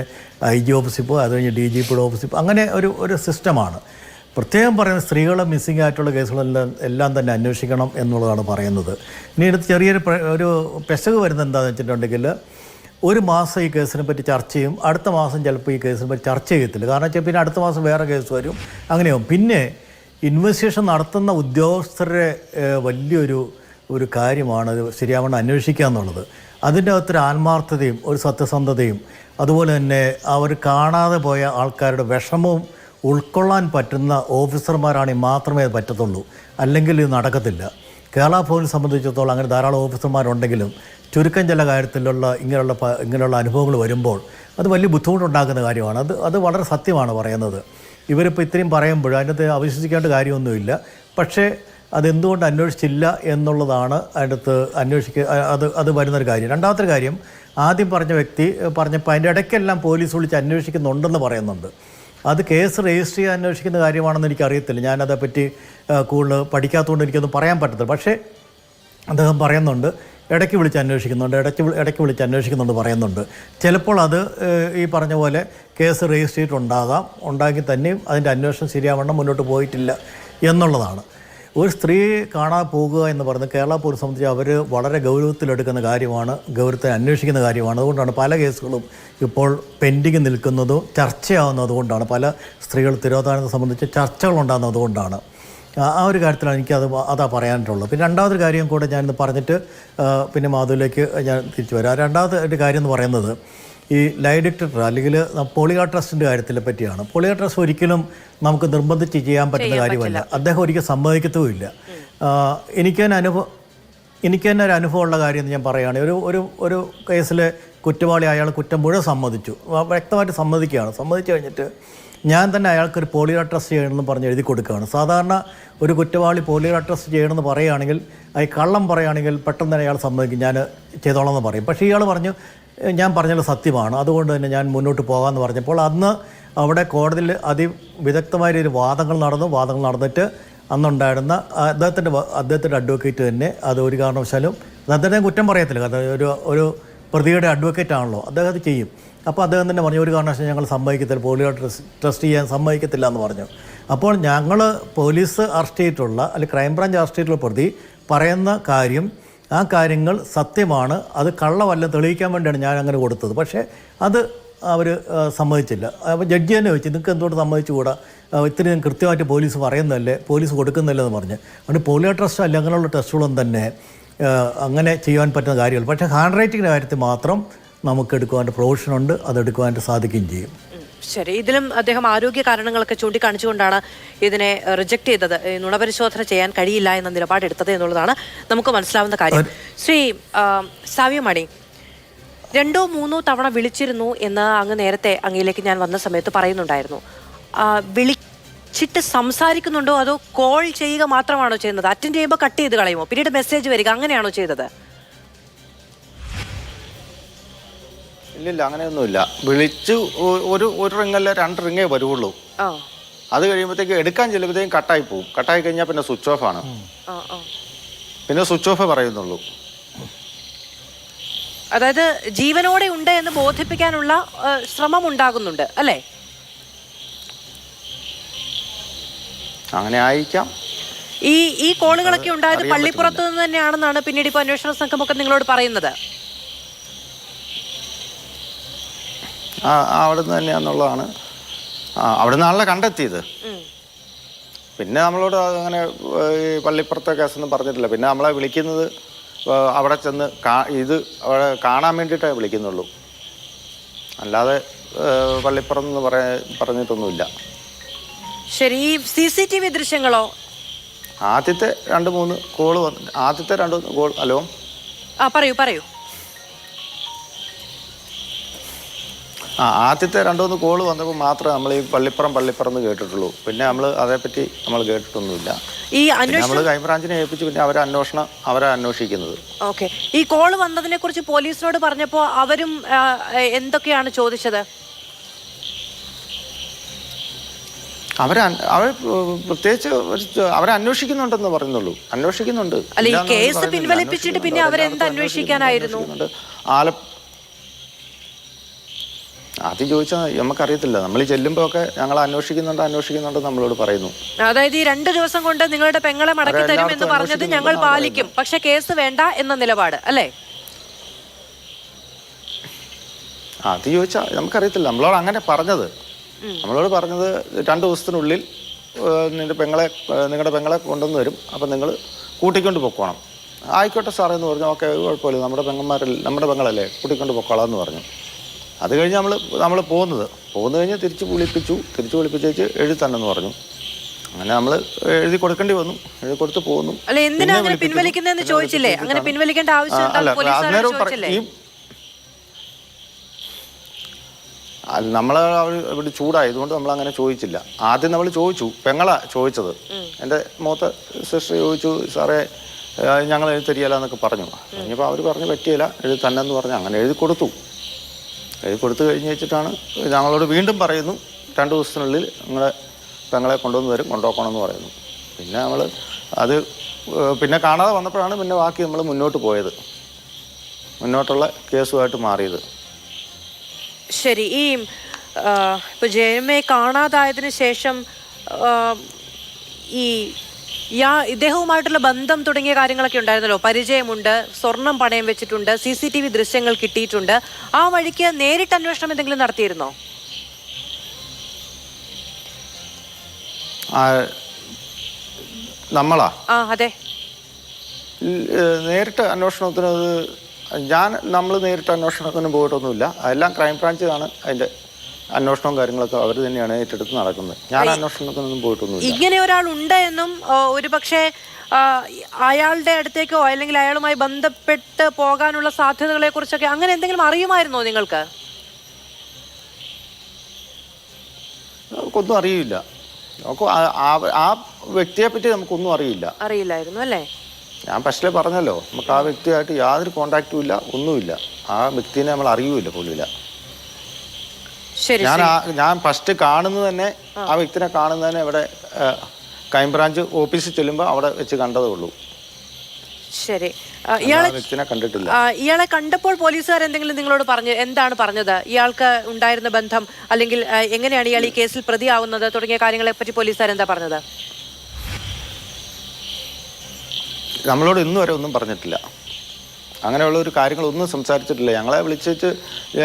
IG ഓഫീസിൽ പോകും, അത് കഴിഞ്ഞ് DGPയുടെ ഓഫീസിൽ പോകും. അങ്ങനെ ഒരു സിസ്റ്റമാണ്. പ്രത്യേകം പറയുന്നത് സ്ത്രീകളെ മിസ്സിംഗ് ആയിട്ടുള്ള കേസുകളെല്ലാം തന്നെ അന്വേഷിക്കണം എന്നുള്ളതാണ് പറയുന്നത്. ഇനി അടുത്ത് ചെറിയൊരു പെശക് വരുന്നത് എന്താണെന്ന് വെച്ചിട്ടുണ്ടെങ്കിൽ, ഒരു മാസം ഈ കേസിനെ പറ്റി ചർച്ച ചെയ്യും, അടുത്ത മാസം ചിലപ്പോൾ ഈ കേസിനെ പറ്റി ചർച്ച ചെയ്യത്തില്ല. കാരണം വെച്ചാൽ പിന്നെ അടുത്ത മാസം വേറെ കേസ് വരും, അങ്ങനെയാവും. പിന്നെ ഇൻവെസ്റ്റിഗേഷൻ നടത്തുന്ന ഉദ്യോഗസ്ഥരുടെ വലിയൊരു കാര്യമാണ് ശരിയാവണ്ണം അന്വേഷിക്കുക എന്നുള്ളത്. അതിൻ്റെ അകത്തൊരു ആത്മാർത്ഥതയും ഒരു സത്യസന്ധതയും അതുപോലെ തന്നെ അവർ കാണാതെ പോയ ആൾക്കാരുടെ വിഷമവും ഉൾക്കൊള്ളാൻ പറ്റുന്ന ഓഫീസർമാരാണെങ്കിൽ മാത്രമേ അത് പറ്റത്തുള്ളൂ. അല്ലെങ്കിൽ ഇത് നടക്കത്തില്ല. കേരള പോലീസ് സംബന്ധിച്ചിടത്തോളം അങ്ങനെ ധാരാളം ഓഫീസർമാരുണ്ടെങ്കിലും ചുരുക്കം ചില കാര്യത്തിലുള്ള ഇങ്ങനെയുള്ള അനുഭവങ്ങൾ വരുമ്പോൾ അത് വലിയ ബുദ്ധിമുട്ടുണ്ടാക്കുന്ന കാര്യമാണ്. അത് വളരെ സത്യമാണ് പറയുന്നത്. ഇവരിപ്പോൾ ഇത്രയും പറയുമ്പോൾ അതിനകത്ത് അവിശ്വസിക്കേണ്ട കാര്യമൊന്നുമില്ല. പക്ഷേ അതെന്തുകൊണ്ട് അന്വേഷിച്ചില്ല എന്നുള്ളതാണ് അതിനകത്ത് അത് വരുന്നൊരു കാര്യം. രണ്ടാമത്തെ കാര്യം, ആദ്യം പറഞ്ഞ വ്യക്തി പറഞ്ഞപ്പോൾ അതിൻ്റെ ഇടയ്ക്കെല്ലാം പോലീസ് വിളിച്ച് അന്വേഷിക്കുന്നുണ്ടെന്ന് പറയുന്നുണ്ട്. അത് കേസ് രജിസ്റ്റർ ചെയ്യാൻ അന്വേഷിക്കുന്ന കാര്യമാണെന്ന് എനിക്കറിയത്തില്ല. ഞാനതേപ്പറ്റി കൂടുതൽ പഠിക്കാത്തതുകൊണ്ട് എനിക്കൊന്നും പറയാൻ പറ്റത്തില്ല. പക്ഷേ അദ്ദേഹം പറയുന്നുണ്ട് ഇടയ്ക്ക് വിളിച്ച് അന്വേഷിക്കുന്നുണ്ട് പറയുന്നുണ്ട്. ചിലപ്പോൾ അത് ഈ പറഞ്ഞ പോലെ കേസ് രജിസ്റ്റർ ചെയ്തിട്ടുണ്ടാകാം, ഉണ്ടാക്കി തന്നെയും അതിൻ്റെ അന്വേഷണം ശരിയാവണ്ണം മുന്നോട്ട് പോയിട്ടില്ല എന്നുള്ളതാണ്. ഒരു സ്ത്രീ കാണാൻ പോകുക എന്ന് പറയുന്നത് കേരള പോലീസ് സംബന്ധിച്ച് അവർ വളരെ ഗൗരവത്തിലെടുക്കുന്ന കാര്യമാണ്, ഗൗരവത്തിൽ അന്വേഷിക്കുന്ന കാര്യമാണ്. അതുകൊണ്ടാണ് പല കേസുകളും ഇപ്പോൾ പെൻഡിങ് നിൽക്കുന്നതും ചർച്ചയാവുന്നതുകൊണ്ടാണ്. പല സ്ത്രീകൾ തിരോധാനത്തെ സംബന്ധിച്ച് ചർച്ചകളുണ്ടാകുന്നത് കൊണ്ടാണ്. ആ ഒരു കാര്യത്തിലാണ് അതാ പറയാനായിട്ടുള്ളത്. പിന്നെ രണ്ടാമതൊരു കാര്യം കൂടെ ഞാനിന്ന് പറഞ്ഞിട്ട് പിന്നെ മാധുവിലേക്ക് ഞാൻ തിരിച്ചു വരാം. രണ്ടാമത്തെ ഒരു കാര്യം എന്ന് പറയുന്നത് ഈ ലൈ ഡിറ്റക്ടർ അല്ലെങ്കിൽ പോളിഗ്രാഫ് ടെസ്റ്റിൻ്റെ കാര്യത്തിനെ പറ്റിയാണ്. പോളിഗ്രാഫ് ടെസ്റ്റ് ഒരിക്കലും നമുക്ക് നിർബന്ധിച്ച് ചെയ്യാൻ പറ്റുന്ന കാര്യമല്ല. അദ്ദേഹം ഒരിക്കലും സമ്മതിക്കത്തുമില്ല. എനിക്ക് തന്നെ ഒരു അനുഭവമുള്ള കാര്യം എന്ന് ഞാൻ പറയുകയാണ്. ഒരു കേസിലെ കുറ്റവാളി അയാൾ കുറ്റം മുഴുവൻ സമ്മതിച്ചു, വ്യക്തമായിട്ട് സമ്മതിച്ചു കഴിഞ്ഞിട്ട് ഞാൻ തന്നെ അയാൾക്കൊരു പോളിഗ്രാഫ് ടെസ്റ്റ് ചെയ്യണമെന്ന് പറഞ്ഞ് എഴുതി കൊടുക്കുകയാണ്. സാധാരണ ഒരു കുറ്റവാളി പോളിഗ്രാഫ് ടെസ്റ്റ് ചെയ്യണമെന്ന് പറയുകയാണെങ്കിൽ, കള്ളം പറയുകയാണെങ്കിൽ പെട്ടെന്ന് തന്നെ അയാൾ സമ്മതിക്കും, ഞാൻ ചെയ്തോളാം എന്ന് പറയും. പക്ഷേ ഇയാൾ പറഞ്ഞു ഞാൻ പറഞ്ഞത് സത്യമാണ്, അതുകൊണ്ട് തന്നെ ഞാൻ മുന്നോട്ട് പോകാമെന്ന് പറഞ്ഞപ്പോൾ അന്ന് അവിടെ കോടതിയിൽ അതിവിദഗ്ധമായ ഒരു വാദങ്ങൾ നടന്നിട്ട് അന്നുണ്ടായിരുന്ന അദ്ദേഹത്തിൻ്റെ അഡ്വക്കേറ്റ് തന്നെ അത് ഒരു കാരണവശാലും അദ്ദേഹത്തെ കുറ്റം പറയത്തില്ല, കാരണം ഒരു പ്രതിയുടെ അഡ്വക്കേറ്റ് ആണല്ലോ, അദ്ദേഹം അത് ചെയ്യും. അപ്പോൾ അദ്ദേഹം തന്നെ പറഞ്ഞു ഒരു കാരണവശാലും ഞങ്ങൾ സമ്മതിക്കത്തില്ല, പോളിയോ ടെസ്റ്റ് ചെയ്യാൻ സമ്മതിക്കത്തില്ല എന്ന് പറഞ്ഞു. അപ്പോൾ ഞങ്ങൾ പോലീസ് അറസ്റ്റ് ചെയ്തിട്ടുള്ള അല്ലെങ്കിൽ ക്രൈംബ്രാഞ്ച് അറസ്റ്റ് ചെയ്തിട്ടുള്ള പ്രതി പറയുന്ന ആ കാര്യങ്ങൾ സത്യമാണ്, അത് കള്ളമല്ല തെളിയിക്കാൻ വേണ്ടിയാണ് ഞാൻ അങ്ങനെ കൊടുത്തത്. പക്ഷേ അത് അവർ സമ്മതിച്ചില്ല. അപ്പോൾ ജഡ്ജി തന്നെ ചോദിച്ചു നിങ്ങൾക്ക് എന്തുകൊണ്ട് സമ്മതിച്ചുകൂടാ, ഇത്രയും കൃത്യമായിട്ട് പോലീസ് പറയുന്നതല്ലേ, പോലീസ് കൊടുക്കുന്നില്ല എന്ന് പറഞ്ഞ്. അതുകൊണ്ട് പോളിയോ ടെസ്റ്റ് അല്ല അങ്ങനെയുള്ള ടെസ്റ്റുകളൊന്നും തന്നെ അങ്ങനെ ചെയ്യാൻ പറ്റുന്ന കാര്യങ്ങൾ. പക്ഷേ ഹാൻഡ് റൈറ്റിങ്ങിൻ്റെ കാര്യത്തിൽ മാത്രം നമുക്ക് എടുക്കുവാനായിട്ട് പ്രൊവിഷനുണ്ട്, അതെടുക്കുവാനായിട്ട് സാധിക്കുകയും ചെയ്യും. ശരി, ഇതിലും അദ്ദേഹം ആരോഗ്യ കാരണങ്ങളൊക്കെ ചൂണ്ടിക്കാണിച്ചുകൊണ്ടാണ് ഇതിനെ റിജക്ട് ചെയ്തത്, നുണപരിശോധന ചെയ്യാൻ കഴിയില്ല എന്ന നിലപാടെടുത്തത് എന്നുള്ളതാണ് നമുക്ക് മനസ്സിലാവുന്ന കാര്യം. ശ്രീ സാവ്യമണി, 2-3 തവണ വിളിച്ചിരുന്നു എന്ന് അങ്ങ് നേരത്തെ അങ്ങയിലേക്ക് ഞാൻ വന്ന സമയത്ത് പറയുന്നുണ്ടായിരുന്നു. വിളിച്ചിട്ട് സംസാരിക്കുന്നുണ്ടോ അതോ കോൾ ചെയ്യുക മാത്രമാണോ ചെയ്യുന്നത്? അറ്റൻഡ് ചെയ്യുമ്പോൾ കട്ട് ചെയ്ത് കളയുമോ, പിന്നീട് മെസ്സേജ് വരിക, അങ്ങനെയാണോ ചെയ്തത്? ഇല്ലില്ല, അങ്ങനെയൊന്നുമില്ല. വിളിച്ച് ഒരു റിങ്ങല്ല 2 റിങ്ങേ വരുള്ളൂ. അത് കഴിയുമ്പോഴത്തേക്ക് എടുക്കാൻ ചെല്ലുമ്പോഴത്തേക്കും കട്ടായി പോകും. കട്ടായി കഴിഞ്ഞാൽ പിന്നെ സ്വിച്ച് ഓഫ് ആണ്, പിന്നെ സ്വിച്ച് ഓഫ് പറയുന്നുള്ളൂ. അതായത് ജീവനോടെ ഉണ്ട് എന്ന് ബോധിപ്പിക്കാനുള്ള ശ്രമം ഉണ്ടാകുന്നുണ്ട് അല്ലേ? അങ്ങനെ ആയിരിക്കാം. ഈ കോളുകളൊക്കെ ഉണ്ടായത് പള്ളിപ്പുറത്ത് നിന്ന് തന്നെയാണെന്നാണ് പിന്നീട് ഇപ്പൊ അന്വേഷണ സംഘമൊക്കെ നിങ്ങളോട് പറയുന്നത്. അവിടെ നിന്ന് തന്നെയാന്നുള്ളതാണ്. അവിടെ നിന്നാണല്ലോ കണ്ടെത്തിയത്. പിന്നെ നമ്മളോട് അങ്ങനെ ഈ പള്ളിപ്പുറത്തെ കേസൊന്നും പറഞ്ഞിട്ടില്ല. പിന്നെ നമ്മളെ വിളിക്കുന്നത് അവിടെ ചെന്ന് അവിടെ കാണാൻ വേണ്ടിയിട്ടേ വിളിക്കുന്നുള്ളൂ, അല്ലാതെ പള്ളിപ്പുറം എന്ന് പറഞ്ഞിട്ടൊന്നുമില്ല. ശരി, ഈ CCTV ദൃശ്യങ്ങളോ? ആദ്യത്തെ 2-3 കോള് ആദ്യത്തെ 2 കോൾ. ഹലോ, പറയൂ. ആദ്യത്തെ 2-3 കോള് വന്നപ്പോൾ മാത്രമേ നമ്മൾ ഈ പള്ളിപ്പുറം എന്ന് കേട്ടിട്ടുള്ളൂ. പിന്നെ അതേപ്പറ്റി നമ്മൾ കേട്ടിട്ടൊന്നുമില്ല. ഈ നമ്മൾ ക്രൈംബ്രാഞ്ചിനെ ഏൽപ്പിച്ചു, പിന്നെ അവരെ അന്വേഷിക്കുന്നത്. ഓക്കെ, ഈ കോള് വന്നതിനെ കുറിച്ച് പോലീസിനോട് പറഞ്ഞപ്പോൾ അവരും എന്തൊക്കെയാണ് ചോദിച്ചത്? അവർ പ്രത്യേകിച്ച് അവരെ അന്വേഷിക്കുന്നുണ്ടെന്ന് പറയുന്നുള്ളൂ. അന്വേഷിക്കുന്നുണ്ട്. അല്ല, ഈ കേസ് പിൻവലിപ്പിച്ചിട്ട് പിന്നെ അവരെന്ത് അന്വേഷിക്കാനായിരുന്നു? അത് ചോദിച്ചാൽ നമുക്കറിയത്തില്ല. നമ്മൾ ചെല്ലുമ്പോ ഒക്കെ ഞങ്ങൾ അന്വേഷിക്കുന്നുണ്ട് നമ്മളോട് പറയുന്നു. അതായത് ഈ 2 ദിവസം കൊണ്ട് നിങ്ങളുടെ പെങ്ങളെ മടക്കി തരും എന്ന് പറഞ്ഞത് ഞങ്ങൾ പാലിക്കും, പക്ഷെ കേസ് വേണ്ട എന്ന നിലപാട് അല്ലേ? അത് ചോദിച്ചാൽ നമുക്കറിയത്തില്ല. നമ്മളോട് അങ്ങനെ പറഞ്ഞത് 2 ദിവസത്തിനുള്ളിൽ നിങ്ങളുടെ പെങ്ങളെ കൊണ്ടുവന്ന് വരും, അപ്പം നിങ്ങൾ കൂട്ടിക്കൊണ്ട് പൊക്കോണം. ആയിക്കോട്ടെ സാറേ എന്ന് പറഞ്ഞു. ഓക്കെ, കുഴപ്പമില്ല, നമ്മുടെ പെങ്ങളല്ലേ, കൂട്ടിക്കൊണ്ട് പൊക്കോളാം എന്ന് പറഞ്ഞു. അത് കഴിഞ്ഞ് നമ്മൾ പോന്നു കഴിഞ്ഞ് തിരിച്ച് വിളിപ്പിച്ച് എഴുതി തന്നെന്ന് പറഞ്ഞു. അങ്ങനെ നമ്മൾ എഴുതി കൊടുക്കേണ്ടി വന്നു. എഴുതി കൊടുത്ത് പോന്നു. അല്ല, എന്തിനാ അങ്ങനെ പിൻവലിക്കുന്നതെന്ന് ചോദിച്ചില്ലേ? അങ്ങനെ പിൻവലിക്കേണ്ട ആവശ്യം ഇവിടെ ചൂടായതുകൊണ്ട് നമ്മൾ അങ്ങനെ ചോദിച്ചില്ല. ആദ്യം നമ്മൾ ചോദിച്ചു, പെങ്ങളാ ചോദിച്ചത്. എൻ്റെ മൂത്ത സിസ്റ്റർ ചോദിച്ചു, സാറേ ഞങ്ങൾ എഴുതി തരികയില്ല എന്നൊക്കെ പറഞ്ഞു. കഴിഞ്ഞപ്പോൾ അവർ പറഞ്ഞു പറ്റിയില്ല, എഴുതി തന്നെന്ന് പറഞ്ഞു. അങ്ങനെ എഴുതി കൊടുത്തു കഴിഞ്ഞ് വെച്ചിട്ടാണ് ഞങ്ങളോട് വീണ്ടും പറയുന്നു 2 ദിവസത്തിനുള്ളിൽ നിങ്ങളെ പെങ്ങളെ കൊണ്ടുപോക്കണമെന്ന് പറയുന്നു. പിന്നെ നമ്മൾ പിന്നെ കാണാതെ വന്നപ്പോഴാണ് പിന്നെ ബാക്കി നമ്മൾ മുന്നോട്ടുള്ള കേസുമായിട്ട് മാറിയത്. ശരി, ഇപ്പൊ ജയമയെ കാണാതായതിനു ശേഷം ഇദ്ദേഹവുമായിട്ടുള്ള ബന്ധം തുടങ്ങിയ കാര്യങ്ങളൊക്കെ ഉണ്ടായിരുന്നല്ലോ, പരിചയമുണ്ട്, സ്വർണം പണയം വെച്ചിട്ടുണ്ട്, CCTV ദൃശ്യങ്ങൾ കിട്ടിയിട്ടുണ്ട്. ആ വഴിക്ക് നേരിട്ട് അന്വേഷണം എന്തെങ്കിലും നടത്തിയിരുന്നോ? നമ്മളാ? അതെ. നേരിട്ട് അന്വേഷണത്തിന് നമ്മൾ നേരിട്ട് അന്വേഷണത്തിന് പോയിട്ടൊന്നുമില്ല. അതെല്ലാം ക്രൈംബ്രാഞ്ചാണ് അതിന്റെ അന്വേഷണവും കാര്യങ്ങളൊക്കെ അവർ തന്നെയാണ് ഏറ്റെടുത്ത് നടക്കുന്നത്. ഞാൻ അന്വേഷണത്തിനൊന്നും പോയിട്ടൊന്നുമില്ല. ഇങ്ങനെ ഒരാൾ ഉണ്ട് എന്നും ഒരു പക്ഷേ അയാളുടെ അടുത്തേക്കോ അല്ലെങ്കിൽ അയാളുമായി ബന്ധപ്പെട്ട് പോകാനുള്ള സാധ്യതകളെ കുറിച്ചൊക്കെ അങ്ങനെ എന്തെങ്കിലും അറിയുമായിരുന്നോ നിങ്ങൾക്ക്? നമുക്കൊന്നും അറിയില്ല. ആ വ്യക്തിയെ പറ്റി നമുക്കൊന്നും അറിയില്ലായിരുന്നു അല്ലേ? ഞാൻ ഫസ്റ്റിലെ പറഞ്ഞല്ലോ, നമുക്ക് ആ വ്യക്തിയായിട്ട് യാതൊരു കോണ്ടാക്റ്റും ഇല്ല, ഒന്നുമില്ല. ആ വ്യക്തിനെ നമ്മൾ അറിയൂല പോലുമില്ല. ശരി, ഞാൻ ഫസ്റ്റ് കാണുന്നത് തന്നെ ആ വ്യക്തിനെ കാണുന്നത് തന്നെ ഇവിടെ ക്രൈംബ്രാഞ്ച് ഓഫീസിൽ ചെല്ലുമ്പോൾ അവിടെ വെച്ച് കണ്ടതേ ഉള്ളൂ. ശരി, വ്യക്തിനെ കണ്ടിട്ടില്ല. ഇയാളെ കണ്ടപ്പോൾ പോലീസുകാർ എന്തെങ്കിലും നിങ്ങളോട് എന്താണ് പറഞ്ഞത്? ഇയാൾക്ക് ഉണ്ടായിരുന്ന ബന്ധം അല്ലെങ്കിൽ എങ്ങനെയാണ് ഇയാൾ ഈ കേസിൽ പ്രതിയാവുന്നത് തുടങ്ങിയ കാര്യങ്ങളെ പറ്റി പോലീസുകാർ എന്താ പറഞ്ഞത്? നമ്മളോട് ഇന്ന് വരെ ഒന്നും പറഞ്ഞിട്ടില്ല. അങ്ങനെയുള്ള ഒരു കാര്യങ്ങളൊന്നും സംസാരിച്ചിട്ടില്ല. ഞങ്ങളെ വിളിച്ചിട്ട്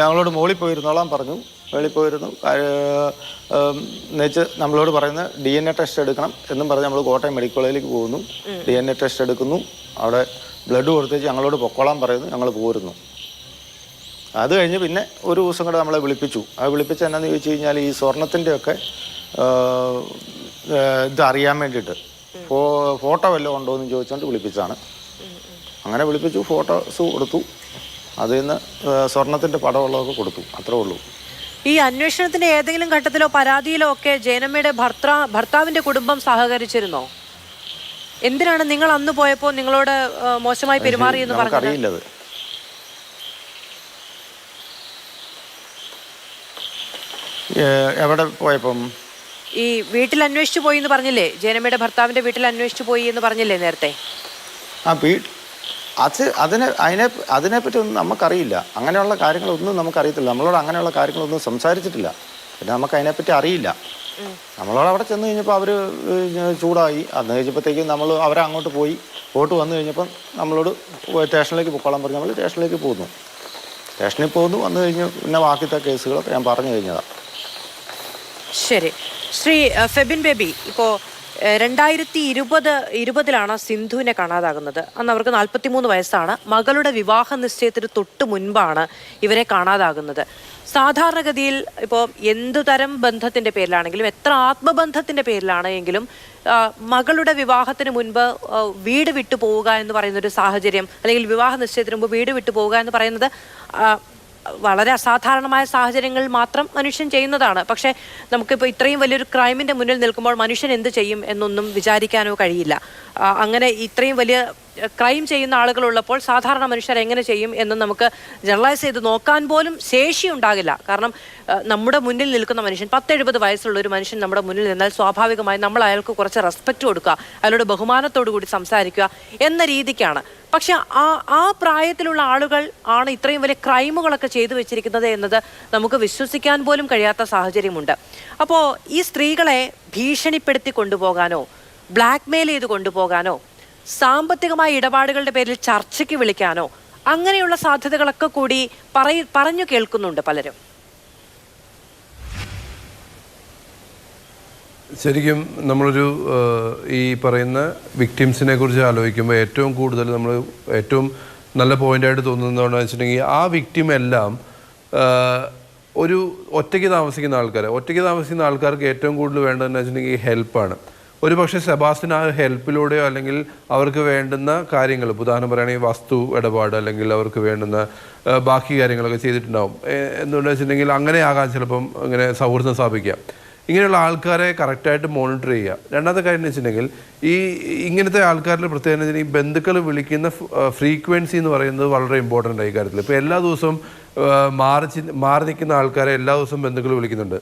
ഞങ്ങളോട് മോളിൽ പോയിരുന്നോളാം പറഞ്ഞു. വെളിയിൽ പോയിരുന്നു എന്നുവെച്ച് നമ്മളോട് പറയുന്നത് DNA ടെസ്റ്റ് എടുക്കണം എന്നും പറഞ്ഞ് നമ്മൾ കോട്ടയം മെഡിക്കൽ കോളേജിലേക്ക് പോകുന്നു. DNA ടെസ്റ്റ് എടുക്കുന്നു. അവിടെ ബ്ലഡ് കൊടുത്തേച്ച് ഞങ്ങളോട് പൊക്കോളാൻ പറയുന്നു. ഞങ്ങൾ പോരുന്നു. അത് കഴിഞ്ഞ് പിന്നെ ഒരു ദിവസം കൂടെ നമ്മളെ വിളിപ്പിച്ചു. അത് വിളിപ്പിച്ച് എന്നാന്ന് ചോദിച്ചു കഴിഞ്ഞാൽ ഈ സ്വർണത്തിൻ്റെയൊക്കെ ഇത് അറിയാൻ വേണ്ടിയിട്ട് ഫോട്ടോ വല്ലതും ഉണ്ടോ എന്ന് ചോദിച്ചുകൊണ്ട് വിളിപ്പിച്ചാണ്. അങ്ങനെ വിളിപ്പിച്ചു, ഫോട്ടോസ് കൊടുത്തു. അതിൽ നിന്ന് സ്വർണത്തിൻ്റെ പടമുള്ളതൊക്കെ കൊടുത്തു. അത്രേ ഉള്ളൂ. ഈ അന്വേഷണത്തിന്റെ ഏതെങ്കിലും ഘട്ടത്തിലോ പരാതിയിലോ ഒക്കെ ജയനമ്മയുടെ ഭർത്താവിന്റെ കുടുംബം സഹകരിച്ചിരുന്നോ? എന്തിനാണ് നിങ്ങൾ അന്ന് പോയപ്പോൾ നിങ്ങളോട് മോശമായി പെരുമാറി എന്ന് പറഞ്ഞത്? എവിടെ പോയപ്പം ഈ വീട്ടിൽ അന്വേഷിച്ചു പോയി എന്ന് പറഞ്ഞില്ലേ? ജയനമ്മയുടെ ഭർത്താവിന്റെ വീട്ടിൽ അന്വേഷിച്ചു പോയി എന്ന് പറഞ്ഞില്ലേ നേരത്തെ? അതിനെപ്പറ്റി ഒന്നും നമുക്കറിയില്ല. അങ്ങനെയുള്ള കാര്യങ്ങളൊന്നും നമുക്കറിയത്തില്ല. നമ്മളോട് അങ്ങനെയുള്ള കാര്യങ്ങളൊന്നും സംസാരിച്ചിട്ടില്ല. പിന്നെ നമുക്ക് അതിനെപ്പറ്റി അറിയില്ല. നമ്മളോട് അവിടെ ചെന്ന് കഴിഞ്ഞപ്പോൾ അവർ ചൂടായി. അന്ന് കഴിഞ്ഞപ്പോഴത്തേക്കും അവരെ അങ്ങോട്ട് പോയിട്ട് വന്നു കഴിഞ്ഞപ്പം നമ്മളോട് സ്റ്റേഷനിലേക്ക് പൊക്കോളാൻ പറഞ്ഞു. നമ്മൾ സ്റ്റേഷനിലേക്ക് പോന്നു. സ്റ്റേഷനിൽ പോന്നു. വന്നു കഴിഞ്ഞ് പിന്നെ ബാക്കിത്തെ കേസുകളൊക്കെ ഞാൻ പറഞ്ഞു കഴിഞ്ഞതാണ്. ശരി, ശ്രീ ഫെബിൻ ബേബി, ഇപ്പോൾ 2020 സിന്ധുവിനെ കാണാതാകുന്നത്. അന്ന് അവർക്ക് 43 വയസ്സാണ്. മകളുടെ വിവാഹ നിശ്ചയത്തിന് തൊട്ട് മുൻപാണ് ഇവരെ കാണാതാകുന്നത്. സാധാരണഗതിയിൽ ഇപ്പോൾ എന്തുതരം ബന്ധത്തിന്റെ പേരിലാണെങ്കിലും, എത്ര ആത്മബന്ധത്തിന്റെ പേരിലാണെങ്കിലും മകളുടെ വിവാഹത്തിന് മുൻപ് വീട് വിട്ടു പോവുക എന്ന് പറയുന്നൊരു സാഹചര്യം, അല്ലെങ്കിൽ വിവാഹ നിശ്ചയത്തിന് മുമ്പ് വീട് വിട്ടു പോവുക എന്ന് പറയുന്നത് വളരെ അസാധാരണമായ സാഹചര്യങ്ങളിൽ മാത്രം മനുഷ്യൻ ചെയ്യുന്നതാണ്. പക്ഷേ നമുക്കിപ്പോൾ ഇത്രയും വലിയൊരു ക്രൈമിൻ്റെ മുന്നിൽ നിൽക്കുമ്പോൾ മനുഷ്യൻ എന്ത് ചെയ്യും എന്നൊന്നും വിചാരിക്കാനോ കഴിയില്ല. അങ്ങനെ ഇത്രയും വലിയ ക്രൈം ചെയ്യുന്ന ആളുകളുള്ളപ്പോൾ സാധാരണ മനുഷ്യർ എങ്ങനെ ചെയ്യും എന്ന് നമുക്ക് ജനറലൈസ് ചെയ്ത് നോക്കാൻ പോലും ശേഷി ഉണ്ടാകില്ല. കാരണം നമ്മുടെ മുന്നിൽ നിൽക്കുന്ന മനുഷ്യൻ, 70 വയസ്സുള്ള ഒരു മനുഷ്യൻ നമ്മുടെ മുന്നിൽ നിന്നാൽ സ്വാഭാവികമായി നമ്മൾ അയാൾക്ക് കുറച്ച് റെസ്പെക്റ്റ് കൊടുക്കുക, അയാളോട് ബഹുമാനത്തോടു കൂടി സംസാരിക്കുക എന്ന രീതിക്കാണ്. പക്ഷെ ആ പ്രായത്തിലുള്ള ആളുകൾ ആണ് ഇത്രയും വലിയ ക്രൈമുകളൊക്കെ ചെയ്തു വെച്ചിരിക്കുന്നത് എന്നത് നമുക്ക് വിശ്വസിക്കാൻ പോലും കഴിയാത്ത സാഹചര്യമുണ്ട്. അപ്പോൾ ഈ സ്ത്രീകളെ ഭീഷണിപ്പെടുത്തി കൊണ്ടുപോകാനോ ബ്ലാക്ക്മെയിൽ ചെയ്ത് കൊണ്ടുപോകാനോ സാമ്പത്തികമായ ഇടപാടുകളുടെ പേരിൽ ചർച്ചയ്ക്ക് വിളിക്കാനോ അങ്ങനെയുള്ള സാധ്യതകളൊക്കെ കൂടി പറഞ്ഞു കേൾക്കുന്നുണ്ട് പലരും. ശരിക്കും നമ്മളൊരു ഈ പറയുന്ന വിക്ടിംസിനെ കുറിച്ച് ആലോചിക്കുമ്പോൾ ഏറ്റവും കൂടുതൽ നമ്മൾ ഏറ്റവും നല്ല പോയിൻ്റായിട്ട് തോന്നുന്നതെന്ന് വെച്ചിട്ടുണ്ടെങ്കിൽ ആ വിക്ടിം എല്ലാം ഒരു ഒറ്റയ്ക്ക് താമസിക്കുന്ന ആൾക്കാർക്ക് ഏറ്റവും കൂടുതൽ വേണ്ടതെന്ന് വെച്ചിട്ടുണ്ടെങ്കിൽ ഹെൽപ്പാണ്. ഒരു പക്ഷേ സെബാസ്റ്റ്യൻ ആ ഹെൽപ്പിലൂടെയോ അല്ലെങ്കിൽ അവർക്ക് വേണ്ടുന്ന കാര്യങ്ങൾ, ഉദാഹരണം പറയുകയാണെങ്കിൽ വസ്തു ഇടപാട് അല്ലെങ്കിൽ അവർക്ക് വേണ്ടുന്ന ബാക്കി കാര്യങ്ങളൊക്കെ ചെയ്തിട്ടുണ്ടാവും. എന്തുകൊണ്ടെന്ന് വെച്ചിട്ടുണ്ടെങ്കിൽ അങ്ങനെ ആകാൻ ചിലപ്പം അങ്ങനെ സൗഹൃദം സ്ഥാപിക്കാം. ഇങ്ങനെയുള്ള ആൾക്കാരെ കറക്റ്റായിട്ട് മോണിറ്റർ ചെയ്യുക. രണ്ടാമത്തെ കാര്യം എന്ന് വെച്ചിട്ടുണ്ടെങ്കിൽ ഇങ്ങനത്തെ ആൾക്കാരുടെ പ്രത്യേകത ഈ ബന്ധുക്കൾ വിളിക്കുന്ന ഫ്രീക്വൻസി എന്ന് പറയുന്നത് വളരെ ഇമ്പോർട്ടൻ്റ് ആയി കാര്യത്തിൽ. ഇപ്പോൾ എല്ലാ ദിവസവും മാറി നിൽക്കുന്ന ആൾക്കാരെ എല്ലാ ദിവസവും ബന്ധുക്കൾ വിളിക്കുന്നുണ്ട്.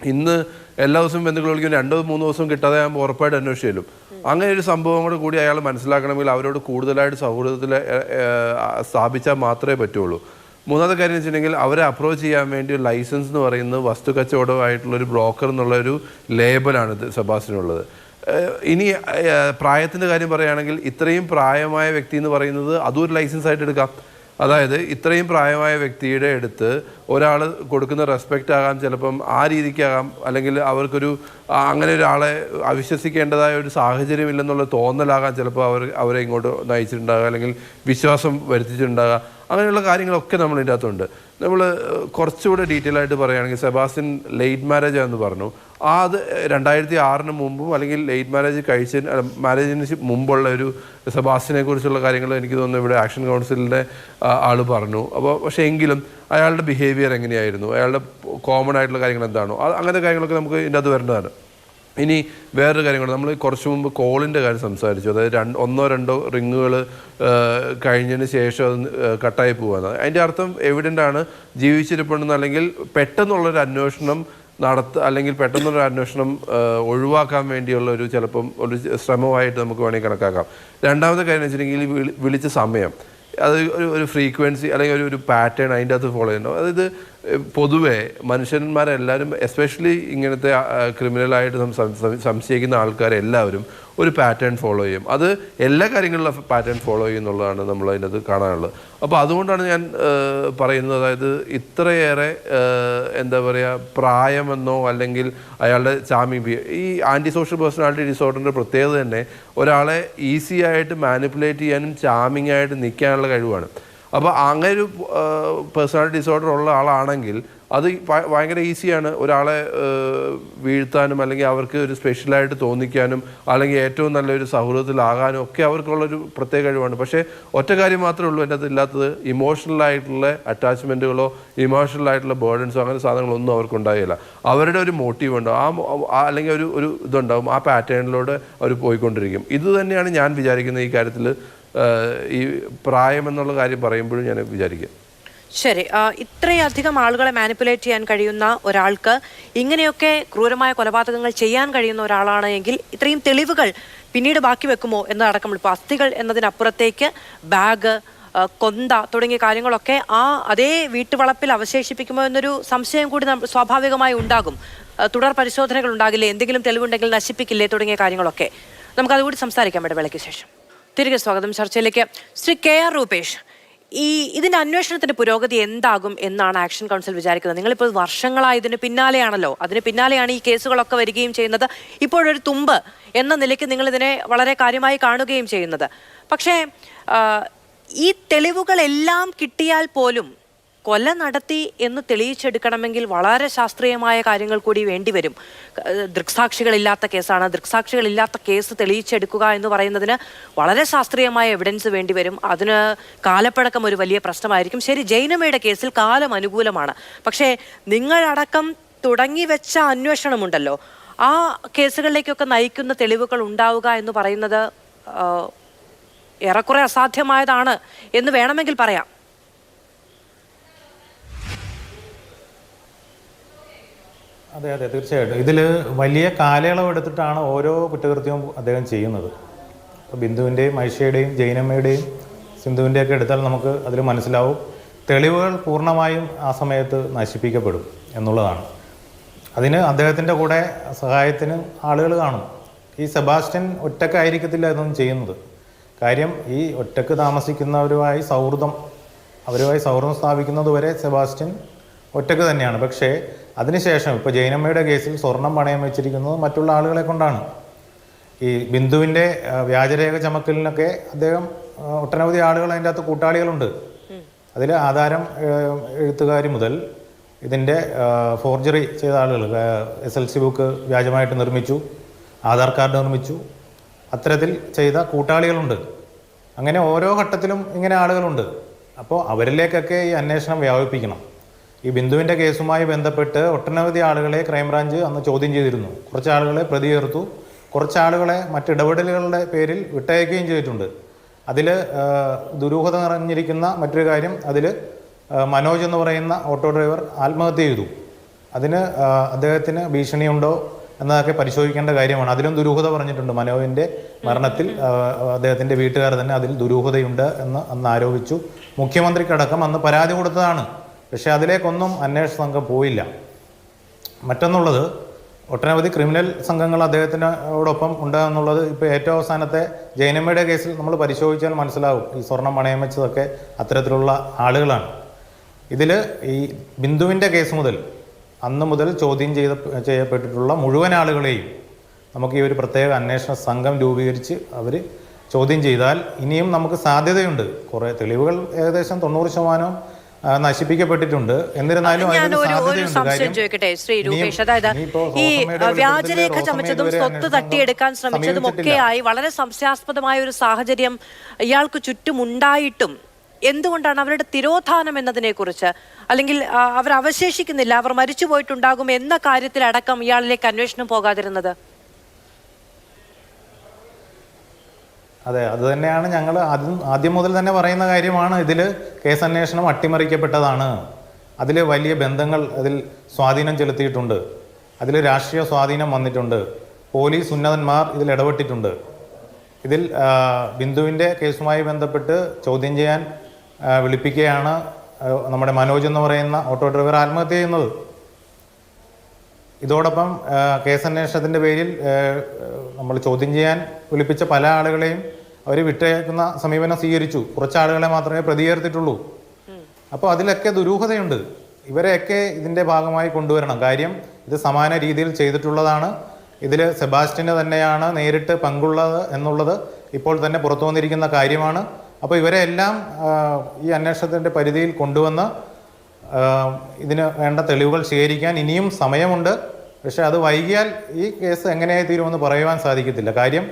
ഇന്ന് എല്ലാ ദിവസവും ബന്ധുക്കൾ വിളിക്കും, 2-3 ദിവസം കിട്ടാതെ ആകുമ്പോൾ ഉറപ്പായിട്ട് അന്വേഷിച്ച് ചെല്ലും. അങ്ങനെ ഒരു സംഭവം കൂടെ കൂടി അയാൾ മനസ്സിലാക്കണമെങ്കിൽ അവരോട് കൂടുതലായിട്ട് സൗഹൃദത്തിൽ സ്ഥാപിച്ചാൽ മാത്രമേ പറ്റുള്ളൂ. മൂന്നാമത്തെ കാര്യം എന്ന് വെച്ചിട്ടുണ്ടെങ്കിൽ അവരെ അപ്രോച്ച് ചെയ്യാൻ വേണ്ടി ലൈസൻസ് എന്ന് പറയുന്നത് വസ്തു കച്ചവടമായിട്ടുള്ളൊരു ബ്രോക്കർ എന്നുള്ളൊരു ലേബലാണ് സെബാസ്റ്റ്യനുള്ളത്. ഇനി പ്രായത്തിൻ്റെ കാര്യം പറയുകയാണെങ്കിൽ ഇത്രയും പ്രായമായ വ്യക്തി എന്ന് പറയുന്നത് അതും ഒരു ലൈസൻസ് ആയിട്ട് എടുക്കാം. അതായത് ഇത്രയും പ്രായമായ വ്യക്തിയുടെ അടുത്ത് ഒരാൾ കൊടുക്കുന്ന റെസ്പെക്റ്റ് ആകാം, ചിലപ്പം ആ രീതിക്കാകാം, അല്ലെങ്കിൽ അവർക്കൊരു അങ്ങനെ ഒരാളെ അവിശ്വസിക്കേണ്ടതായ ഒരു സാഹചര്യമില്ലെന്നുള്ള തോന്നലാകാം ചിലപ്പോൾ അവരെ ഇങ്ങോട്ട് നയിച്ചിട്ടുണ്ടാകുക, അല്ലെങ്കിൽ വിശ്വാസം വരുത്തിയിട്ടുണ്ടാകുക. അങ്ങനെയുള്ള കാര്യങ്ങളൊക്കെ നമ്മൾ ഇതിൻ്റെ അകത്തുണ്ട്. നമ്മൾ കുറച്ചുകൂടെ ഡീറ്റെയിൽ ആയിട്ട് പറയുകയാണെങ്കിൽ സെബാസ്റ്റ്യൻ ലേറ്റ് മാരേജ് ആണെന്ന് പറഞ്ഞു. അത് 2006 മുമ്പും അല്ലെങ്കിൽ ലേറ്റ് മാരേജിന് മുമ്പുള്ള ഒരു സെബാസ്റ്റ്യനെ കുറിച്ചുള്ള കാര്യങ്ങൾ എനിക്ക് തോന്നുന്നു ഇവിടെ ആക്ഷൻ കൗൺസിലിൻ്റെ ആൾ പറഞ്ഞു. അപ്പോൾ പക്ഷേ എങ്കിലും അയാളുടെ ബിഹേവിയർ എങ്ങനെയായിരുന്നു, അയാളുടെ കോമൺ ആയിട്ടുള്ള കാര്യങ്ങൾ എന്താണോ അങ്ങനത്തെ കാര്യങ്ങളൊക്കെ നമുക്ക് ഇതിൻ്റെ അകത്ത് വരേണ്ടതാണ്. ഇനി വേറൊരു കാര്യം കൂടെ, നമ്മൾ കുറച്ച് മുമ്പ് കോളിൻ്റെ കാര്യം സംസാരിച്ചു. അതായത് 1-2 റിങ്ങുകൾ കഴിഞ്ഞതിന് ശേഷം അത് കട്ടായി പോകാന്ന്. അതിൻ്റെ അർത്ഥം എവിഡൻ്റ് ആണ്, ജീവിച്ചിരിപ്പുണ്ടെന്ന്, അല്ലെങ്കിൽ പെട്ടെന്നുള്ളൊരു അന്വേഷണം അല്ലെങ്കിൽ പെട്ടെന്നൊരു അന്വേഷണം ഒഴിവാക്കാൻ വേണ്ടിയുള്ള ഒരു ചിലപ്പം ഒരു ശ്രമമായിട്ട് നമുക്ക് വേണമെങ്കിൽ കണക്കാക്കാം. രണ്ടാമത്തെ കാര്യം എന്ന് വെച്ചിട്ടുണ്ടെങ്കിൽ വിളിച്ച സമയം, അത് ഒരു ഫ്രീക്വൻസി അല്ലെങ്കിൽ ഒരു പാറ്റേൺ അതിൻ്റെ അകത്ത് ഫോളോ ചെയ്യണം. അതായത് പൊതുവെ മനുഷ്യന്മാരെല്ലാവരും, എസ്പെഷ്യലി ഇങ്ങനത്തെ ക്രിമിനലായിട്ട് സംശയിക്കുന്ന ആൾക്കാരെല്ലാവരും ഒരു പാറ്റേൺ ഫോളോ ചെയ്യും. അത് എല്ലാ കാര്യങ്ങളിലും പാറ്റേൺ ഫോളോ ചെയ്യുന്നുള്ളതാണ് നമ്മൾ അതിനകത്ത് കാണാനുള്ളത്. അപ്പോൾ അതുകൊണ്ടാണ് ഞാൻ പറയുന്നത്, അതായത് ഇത്രയേറെ എന്താ പറയുക, പ്രായമെന്നോ അല്ലെങ്കിൽ അയാളുടെ ഈ ആൻറ്റി സോഷ്യൽ പേഴ്സണാലിറ്റി ഡിസോർഡറിൻ്റെ പ്രത്യേകത തന്നെ ഒരാളെ ഈസി ആയിട്ട് മാനിപ്പുലേറ്റ് ചെയ്യാനും ചാമിങ് ആയിട്ട് നിൽക്കാനുള്ള കഴിവാണ്. അപ്പോൾ അങ്ങനെ ഒരു പേഴ്സണാലിറ്റി ഡിസോർഡർ ഉള്ള ആളാണെങ്കിൽ അത് ഭയങ്കര ഈസിയാണ് ഒരാളെ വീഴ്ത്താനും അല്ലെങ്കിൽ അവർക്ക് ഒരു സ്പെഷ്യലായിട്ട് തോന്നിക്കാനും അല്ലെങ്കിൽ ഏറ്റവും നല്ലൊരു സൗഹൃദത്തിലാകാനും ഒക്കെ അവർക്കുള്ളൊരു പ്രത്യേക കഴിവാണ്. പക്ഷേ ഒറ്റ കാര്യം മാത്രമേ ഉള്ളൂ എൻ്റെ അത് ഇല്ലാത്തത്, ഇമോഷണലായിട്ടുള്ള അറ്റാച്ച്മെൻറ്റുകളോ ഇമോഷണലായിട്ടുള്ള ബേർഡൻസോ അങ്ങനെ സാധനങ്ങളൊന്നും അവർക്കുണ്ടാകില്ല. അവരുടെ ഒരു മോട്ടീവ് ഉണ്ടാവും, അല്ലെങ്കിൽ ഒരു ഇതുണ്ടാവും, ആ പാറ്റേണിലൂടെ അവർ പോയിക്കൊണ്ടിരിക്കും. ഇത് തന്നെയാണ് ഞാൻ വിചാരിക്കുന്നത് ഈ കാര്യത്തിൽ, ഈ പ്രായം എന്നുള്ള കാര്യം പറയുമ്പോഴും ഞാൻ വിചാരിക്കും. ശരി, ഇത്രയധികം ആളുകളെ മാനിപ്പുലേറ്റ് ചെയ്യാൻ കഴിയുന്ന ഒരാൾക്ക് ഇങ്ങനെയൊക്കെ ക്രൂരമായ കൊലപാതകങ്ങൾ ചെയ്യാൻ കഴിയുന്ന ഒരാളാണ് എങ്കിൽ ഇത്രയും തെളിവുകൾ പിന്നീട് ബാക്കി വെക്കുമോ എന്നതടക്കം, ഇപ്പോൾ അസ്ഥികൾ എന്നതിനപ്പുറത്തേക്ക് ബാഗ്, കൊന്ത തുടങ്ങിയ കാര്യങ്ങളൊക്കെ അതേ വീട്ടുവളപ്പിൽ അവശേഷിപ്പിക്കുമോ എന്നൊരു സംശയം കൂടി സ്വാഭാവികമായി ഉണ്ടാകും. തുടർ പരിശോധനകൾ ഉണ്ടാകില്ലേ, എന്തെങ്കിലും തെളിവുണ്ടെങ്കിൽ നശിപ്പിക്കില്ലേ തുടങ്ങിയ കാര്യങ്ങളൊക്കെ. നമുക്കതുകൂടി സംസാരിക്കാം ഇടവേളയ്ക്ക് ശേഷം. തിരികെ സ്വാഗതം ചർച്ചയിലേക്ക്. ശ്രീ KR രൂപേഷ്, ഇതിന്റെ അന്വേഷണത്തിന്റെ പുരോഗതി എന്താകും എന്നാണ് ആക്ഷൻ കൗൺസിൽ വിചാരിക്കുന്നത്? നിങ്ങളിപ്പോൾ വർഷങ്ങളായി ഇതിന് പിന്നാലെയാണല്ലോ, അതിന് പിന്നാലെയാണ് ഈ കേസുകളൊക്കെ വരികയും ചെയ്യുന്നത്. ഇപ്പോഴൊരു തുമ്പ് എന്ന നിലയ്ക്ക് നിങ്ങൾ ഇതിനെ വളരെ കാര്യമായി കാണുകയും ചെയ്യുന്നത്. പക്ഷേ ഈ തെളിവുകളെല്ലാം കിട്ടിയാൽ പോലും കൊല നടത്തി എന്ന് തെളിയിച്ചെടുക്കണമെങ്കിൽ വളരെ ശാസ്ത്രീയമായ കാര്യങ്ങൾ കൂടി വേണ്ടിവരും. ദൃക്സാക്ഷികളില്ലാത്ത കേസാണ്. ദൃക്സാക്ഷികളില്ലാത്ത കേസ് തെളിയിച്ചെടുക്കുക എന്ന് പറയുന്നതിന് വളരെ ശാസ്ത്രീയമായ എവിഡൻസ് വേണ്ടിവരും. അതിന് കാലപ്പഴക്കം ഒരു വലിയ പ്രശ്നമായിരിക്കും. ശരി, ജൈനമ്മയുടെ കേസിൽ കാലം അനുകൂലമാണ്. പക്ഷേ നിങ്ങളടക്കം തുടങ്ങി വെച്ച അന്വേഷണമുണ്ടല്ലോ, ആ കേസുകളിലേക്കൊക്കെ നയിക്കുന്ന തെളിവുകൾ ഉണ്ടാവുക എന്ന് പറയുന്നത് ഏറെക്കുറെ അസാധ്യമായതാണ് എന്ന് വേണമെങ്കിൽ പറയാം. അതെ, തീർച്ചയായിട്ടും. ഇതിൽ വലിയ കാലയളവ് എടുത്തിട്ടാണ് ഓരോ കുറ്റകൃത്യവും അദ്ദേഹം ചെയ്യുന്നത്. അപ്പോൾ ബിന്ദുവിൻ്റെയും ഐഷയുടെയും ജൈനമ്മയുടെയും സിന്ധുവിൻ്റെയൊക്കെ എടുത്താൽ നമുക്ക് അതിൽ മനസ്സിലാവും, തെളിവുകൾ പൂർണ്ണമായും ആ സമയത്ത് നശിപ്പിക്കപ്പെടും എന്നുള്ളതാണ്. അതിന് അദ്ദേഹത്തിൻ്റെ കൂടെ സഹായത്തിന് ആളുകൾ കാണും. ഈ സെബാസ്റ്റ്യൻ ഒറ്റക്കായിരിക്കത്തില്ല ഇതൊന്നും ചെയ്യുന്നത്. കാര്യം, ഈ ഒറ്റക്ക് താമസിക്കുന്നവരുമായി സൗഹൃദം സ്ഥാപിക്കുന്നത് വരെ സെബാസ്റ്റ്യൻ ഒറ്റക്ക് തന്നെയാണ്. പക്ഷേ അതിനുശേഷം ഇപ്പോൾ ജൈനമ്മയുടെ കേസിൽ സ്വർണം പണയം വെച്ചിരിക്കുന്നത് മറ്റുള്ള ആളുകളെ കൊണ്ടാണ്. ഈ ബിന്ദുവിൻ്റെ വ്യാജരേഖ ചമക്കലിനൊക്കെ അദ്ദേഹം ഒട്ടനവധി ആളുകൾ അതിൻ്റെ അകത്ത് കൂട്ടാളികളുണ്ട്. അതിൽ ആധാരം എഴുത്തുകാരി മുതൽ ഇതിൻ്റെ ഫോർജറി ചെയ്ത ആളുകൾ, SLC ബുക്ക് വ്യാജമായിട്ട് നിർമ്മിച്ചു, ആധാർ കാർഡ് നിർമ്മിച്ചു, അത്തരത്തിൽ ചെയ്ത കൂട്ടാളികളുണ്ട്. അങ്ങനെ ഓരോ ഘട്ടത്തിലും ഇങ്ങനെ ആളുകളുണ്ട്. അപ്പോൾ അവരിലേക്കൊക്കെ ഈ അന്വേഷണം വ്യാപിപ്പിക്കണം. ഈ ബിന്ദുവിൻ്റെ കേസുമായി ബന്ധപ്പെട്ട് ഒട്ടനവധി ആളുകളെ ക്രൈംബ്രാഞ്ച് അന്ന് ചോദ്യം ചെയ്തിരുന്നു. കുറച്ച് ആളുകളെ പ്രതി ചേർത്തു, കുറച്ച് ആളുകളെ മറ്റിടപെടലുകളുടെ പേരിൽ വിട്ടയക്കുകയും ചെയ്തിട്ടുണ്ട്. അതിൽ ദുരൂഹത നിറഞ്ഞിരിക്കുന്ന മറ്റൊരു കാര്യം, അതിൽ മനോജ് എന്ന് പറയുന്ന ഓട്ടോ ഡ്രൈവർ ആത്മഹത്യ ചെയ്തു. അതിന് അദ്ദേഹത്തിന് ഭീഷണിയുണ്ടോ എന്നതൊക്കെ പരിശോധിക്കേണ്ട കാര്യമാണ്. അതിലും ദുരൂഹത പറഞ്ഞിട്ടുണ്ട്. മനോജിൻ്റെ മരണത്തിൽ അദ്ദേഹത്തിൻ്റെ വീട്ടുകാർ തന്നെ അതിൽ ദുരൂഹതയുണ്ട് എന്ന് അന്ന് ആരോപിച്ചു. മുഖ്യമന്ത്രിക്കടക്കം അന്ന് പരാതി കൊടുത്തതാണ്. പക്ഷേ അതിലേക്കൊന്നും അന്വേഷണ സംഘം പോയില്ല. മറ്റൊന്നുള്ളത്, ഒട്ടനവധി ക്രിമിനൽ സംഘങ്ങൾ അദ്ദേഹത്തിനോടൊപ്പം ഉണ്ട് എന്നുള്ളത് ഇപ്പോൾ ഏറ്റവും അവസാനത്തെ ജൈനമ്മയുടെ കേസിൽ നമ്മൾ പരിശോധിച്ചാൽ മനസ്സിലാവും. ഈ സ്വർണം പണയം വെച്ചതൊക്കെ അത്തരത്തിലുള്ള ആളുകളാണ്. ഇതിൽ ഈ ബിന്ദുവിൻ്റെ കേസ് മുതൽ അന്ന് മുതൽ ചോദ്യം ചെയ്യപ്പെട്ടിട്ടുള്ള മുഴുവൻ ആളുകളെയും നമുക്ക് ഈ ഒരു പ്രത്യേക അന്വേഷണ സംഘം രൂപീകരിച്ച് അവർ ചോദ്യം ചെയ്താൽ ഇനിയും നമുക്ക് സാധ്യതയുണ്ട്. കുറേ തെളിവുകൾ ഏകദേശം 90% നശിപ്പിക്കപ്പെട്ടിട്ടുണ്ട്. എന്നിരുന്നാലും സംശയം ചോദിക്കട്ടെ ശ്രീ രൂപേഷ്, അതായത് ഈ വ്യാജരേഖ ചമച്ചതും സ്വത്ത് തട്ടിയെടുക്കാൻ ശ്രമിച്ചതും ഒക്കെയായി വളരെ സംശയാസ്പദമായ ഒരു സാഹചര്യം ഇയാൾക്ക് ചുറ്റുമുണ്ടായിട്ടും എന്തുകൊണ്ടാണ് അവരുടെ തിരോധാനം എന്നതിനെ കുറിച്ച്, അല്ലെങ്കിൽ അവർ അവശേഷിക്കുന്നില്ല, അവർ മരിച്ചു പോയിട്ടുണ്ടാകും എന്ന കാര്യത്തിലടക്കം ഇയാളിലേക്ക് അന്വേഷണം പോകാതിരുന്നത്? അതെ, അത് തന്നെയാണ് ഞങ്ങൾ ആദ്യം മുതൽ തന്നെ പറയുന്ന കാര്യമാണ്. ഇതിൽ കേസന്വേഷണം അട്ടിമറിക്കപ്പെട്ടതാണ്. അതിൽ വലിയ ബന്ധങ്ങൾ അതിൽ സ്വാധീനം ചെലുത്തിയിട്ടുണ്ട്. അതിൽ രാഷ്ട്രീയ സ്വാധീനം വന്നിട്ടുണ്ട്. പോലീസ് ഉന്നതന്മാർ ഇതിൽ ഇടപെട്ടിട്ടുണ്ട്. ഇതിൽ ബിന്ദുവിൻ്റെ കേസുമായി ബന്ധപ്പെട്ട് ചോദ്യം ചെയ്യാൻ വിളിപ്പിക്കുകയാണ് നമ്മുടെ മനോജ് എന്ന് പറയുന്ന ഓട്ടോ ഡ്രൈവർ ആത്മഹത്യ ചെയ്യുന്നത്. ഇതോടൊപ്പം കേസന്വേഷണത്തിൻ്റെ പേരിൽ നമ്മൾ ചോദ്യം ചെയ്യാൻ വിളിപ്പിച്ച പല ആളുകളെയും അവർ വിട്ടയക്കുന്ന സമീപനം സ്വീകരിച്ചു. കുറച്ച് ആളുകളെ മാത്രമേ പ്രതികരിച്ചിട്ടുള്ളൂ. അപ്പോൾ അതിലൊക്കെ ദുരൂഹതയുണ്ട്. ഇവരെയൊക്കെ ഇതിൻ്റെ ഭാഗമായി കൊണ്ടുവരണം. കാര്യം ഇത് സമാന രീതിയിൽ ചെയ്തിട്ടുള്ളതാണ്. ഇതിൽ സെബാസ്റ്റ്യന് തന്നെയാണ് നേരിട്ട് പങ്കുള്ളത് എന്നുള്ളത് ഇപ്പോൾ തന്നെ പുറത്തു വന്നിരിക്കുന്ന കാര്യമാണ്. അപ്പോൾ ഇവരെ എല്ലാം ഈ അന്വേഷണത്തിൻ്റെ പരിധിയിൽ കൊണ്ടുവന്ന് ഇതിന് വേണ്ട തെളിവുകൾ ശേഖരിക്കാൻ ഇനിയും സമയമുണ്ട്. പക്ഷേ അത് വൈകിയാൽ ഈ കേസ് എങ്ങനെയായി തീരുമെന്ന് പറയുവാൻ സാധിക്കത്തില്ല. കാര്യം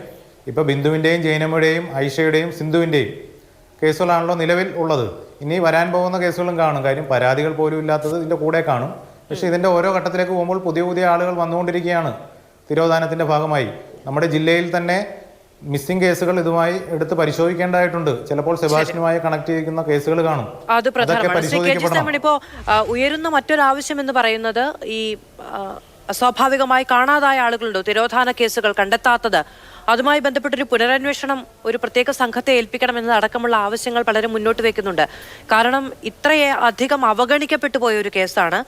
ഇപ്പോൾ ബിന്ദുവിൻ്റെയും ജൈനമ്മയുടെയും ഐഷയുടെയും സിന്ധുവിൻ്റെയും കേസുകളാണല്ലോ നിലവിൽ ഉള്ളത്. ഇനി വരാൻ പോകുന്ന കേസുകളും കാണും. കാര്യം പരാതികൾ പോലും ഇല്ലാത്തത് ഇതിൻ്റെ കൂടെ കാണും. പക്ഷേ ഇതിൻ്റെ ഓരോ ഘട്ടത്തിലേക്ക് പോകുമ്പോൾ പുതിയ പുതിയ ആളുകൾ വന്നുകൊണ്ടിരിക്കുകയാണ്. തിരോധാനത്തിൻ്റെ ഭാഗമായി നമ്മുടെ ജില്ലയിൽ തന്നെ മിസ്സിംഗ് കേസുകൾ ഇതുമായി എടുത്ത് പരിശോധിക്കേണ്ടതായിട്ടുണ്ട്. ചിലപ്പോൾ സെബാസ്റ്റ്യനുമായി കണക്ട് ചെയ്യുന്ന കേസുകൾ കാണും. അത് പ്രധാനമാണ്. ഇപ്പോ ഉയരുന്ന മറ്റൊരാവശ്യം എന്ന് പറയുന്നത് ഈ സ്വാഭാവികമായി കാണാതായ ആളുകളുണ്ടോ, തിരോധാന കേസുകൾ കണ്ടെത്താത്തത്, അതുമായി ബന്ധപ്പെട്ടൊരു പുനരന്വേഷണം ഒരു പ്രത്യേക സംഘത്തെ ഏൽപ്പിക്കണമെന്നത് അടക്കമുള്ള ആവശ്യങ്ങൾ പലരും മുന്നോട്ട് വെക്കുന്നുണ്ട്. കാരണം ഇത്രയധികം അവഗണിക്കപ്പെട്ടു പോയ ഒരു കേസാണ്.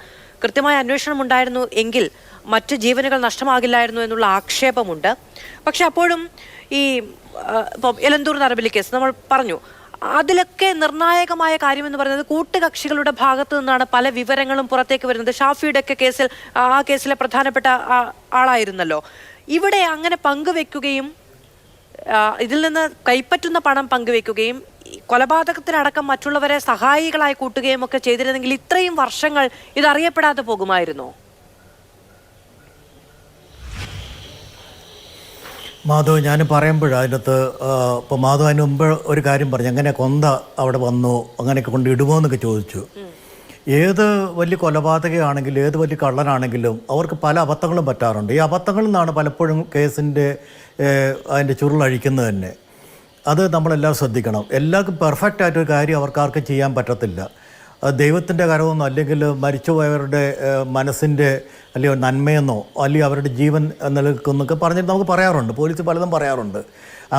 കൃത്യമായ അന്വേഷണം ഉണ്ടായിരുന്നു എങ്കിൽ മറ്റ് ജീവനുകൾ നഷ്ടമാകില്ലായിരുന്നു എന്നുള്ള ആക്ഷേപമുണ്ട്. പക്ഷെ അപ്പോഴും ഈ ഇപ്പം എലന്തൂർ നരബലി കേസ് നമ്മൾ പറഞ്ഞു, അതിലൊക്കെ നിർണായകമായ കാര്യമെന്ന് പറയുന്നത് കൂട്ടുകക്ഷികളുടെ ഭാഗത്തു നിന്നാണ് പല വിവരങ്ങളും പുറത്തേക്ക് വരുന്നത്. ഷാഫിയുടെ ഒക്കെ കേസിൽ ആ കേസിലെ പ്രധാനപ്പെട്ട ആളായിരുന്നല്ലോ. ഇവിടെ അങ്ങനെ പങ്കുവെക്കുകയും ഇതിൽ നിന്ന് കൈപ്പറ്റുന്ന പണം പങ്കുവെക്കുകയും കൊലപാതകത്തിനടക്കം മറ്റുള്ളവരെ സഹായികളായി കൂട്ടുകയും ഒക്കെ ചെയ്തിരുന്നെങ്കിൽ ഇത്രയും വർഷങ്ങൾ ഇതറിയപ്പെടാതെ പോകുമായിരുന്നോ? മാധവ്, ഞാൻ പറയുമ്പോൾ അതിനകത്ത് ഇപ്പോൾ മാധവ് അതിന് മുമ്പ് ഒരു കാര്യം പറഞ്ഞു, അങ്ങനെ കൊന്ത അവിടെ വന്നു, അങ്ങനെയൊക്കെ കൊണ്ട് ഇടുമോ എന്നൊക്കെ ചോദിച്ചു. ഏത് വലിയ കൊലപാതകമാണെങ്കിലും ഏത് വലിയ കള്ളനാണെങ്കിലും അവർക്ക് പല അബദ്ധങ്ങളും പറ്റാറുണ്ട്. ഈ അബദ്ധങ്ങളിൽ നിന്നാണ് പലപ്പോഴും കേസിൻ്റെ അതിൻ്റെ ചുരുളഴിക്കുന്നത് തന്നെ. അത് നമ്മളെല്ലാം ശ്രദ്ധിക്കണം. എല്ലാവർക്കും പെർഫെക്റ്റ് ആയിട്ടൊരു കാര്യം അവർക്കാർക്കും ചെയ്യാൻ പറ്റത്തില്ല. ദൈവത്തിൻ്റെ കരവെന്നോ അല്ലെങ്കിൽ മരിച്ചുപോയവരുടെ മനസ്സിൻ്റെ അല്ലെങ്കിൽ നന്മയെന്നോ അല്ലെങ്കിൽ അവരുടെ ജീവൻ നിലനിൽക്കുന്നൊക്കെ പറഞ്ഞിട്ട് നമുക്ക് പറയാറുണ്ട്. പോലീസ് പലതും പറയാറുണ്ട്.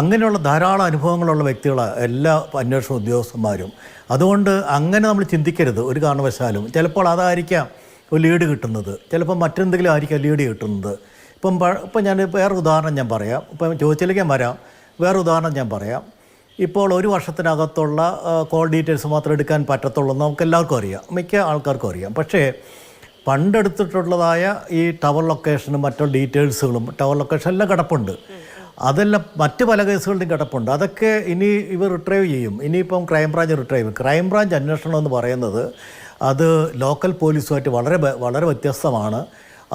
അങ്ങനെയുള്ള ധാരാളം അനുഭവങ്ങളുള്ള വ്യക്തികളാണ് എല്ലാ അന്വേഷണ ഉദ്യോഗസ്ഥന്മാരും. അതുകൊണ്ട് അങ്ങനെ നമ്മൾ ചിന്തിക്കരുത് ഒരു കാരണവശാലും. ചിലപ്പോൾ അതായിരിക്കാം ഒരു ലീഡ് കിട്ടുന്നത്, ചിലപ്പോൾ മറ്റെന്തെങ്കിലും ആയിരിക്കാം ലീഡ് കിട്ടുന്നത്. ഇപ്പം ഞാൻ വേറെ ഉദാഹരണം ഞാൻ പറയാം. ഇപ്പം ചോദിച്ചിലേക്ക് വരാം. വേറെ ഉദാഹരണം ഞാൻ പറയാം. ഇപ്പോൾ ഒരു വർഷത്തിനകത്തുള്ള കോൾ ഡീറ്റെയിൽസ് മാത്രം എടുക്കാൻ പറ്റത്തുള്ളൂ എന്ന് നമുക്ക് എല്ലാവർക്കും അറിയാം, മിക്ക ആൾക്കാർക്കും അറിയാം. പക്ഷേ പണ്ടെടുത്തിട്ടുള്ളതായ ഈ ടവർ ലൊക്കേഷനും മറ്റുള്ള ഡീറ്റെയിൽസുകളും ടവർ ലൊക്കേഷൻ എല്ലാം കിടപ്പുണ്ട്. അതെല്ലാം മറ്റ് പല കേസുകളുടെയും കിടപ്പുണ്ട്. അതൊക്കെ ഇനി ഇവർ റിട്രൈവ് ചെയ്യും. ഇനിയിപ്പം ക്രൈംബ്രാഞ്ച് റിട്രൈവ് ചെയ്യും. ക്രൈംബ്രാഞ്ച് അന്വേഷണം എന്ന് പറയുന്നത് അത് ലോക്കൽ പോലീസുമായിട്ട് വളരെ വ്യത്യസ്തമാണ്.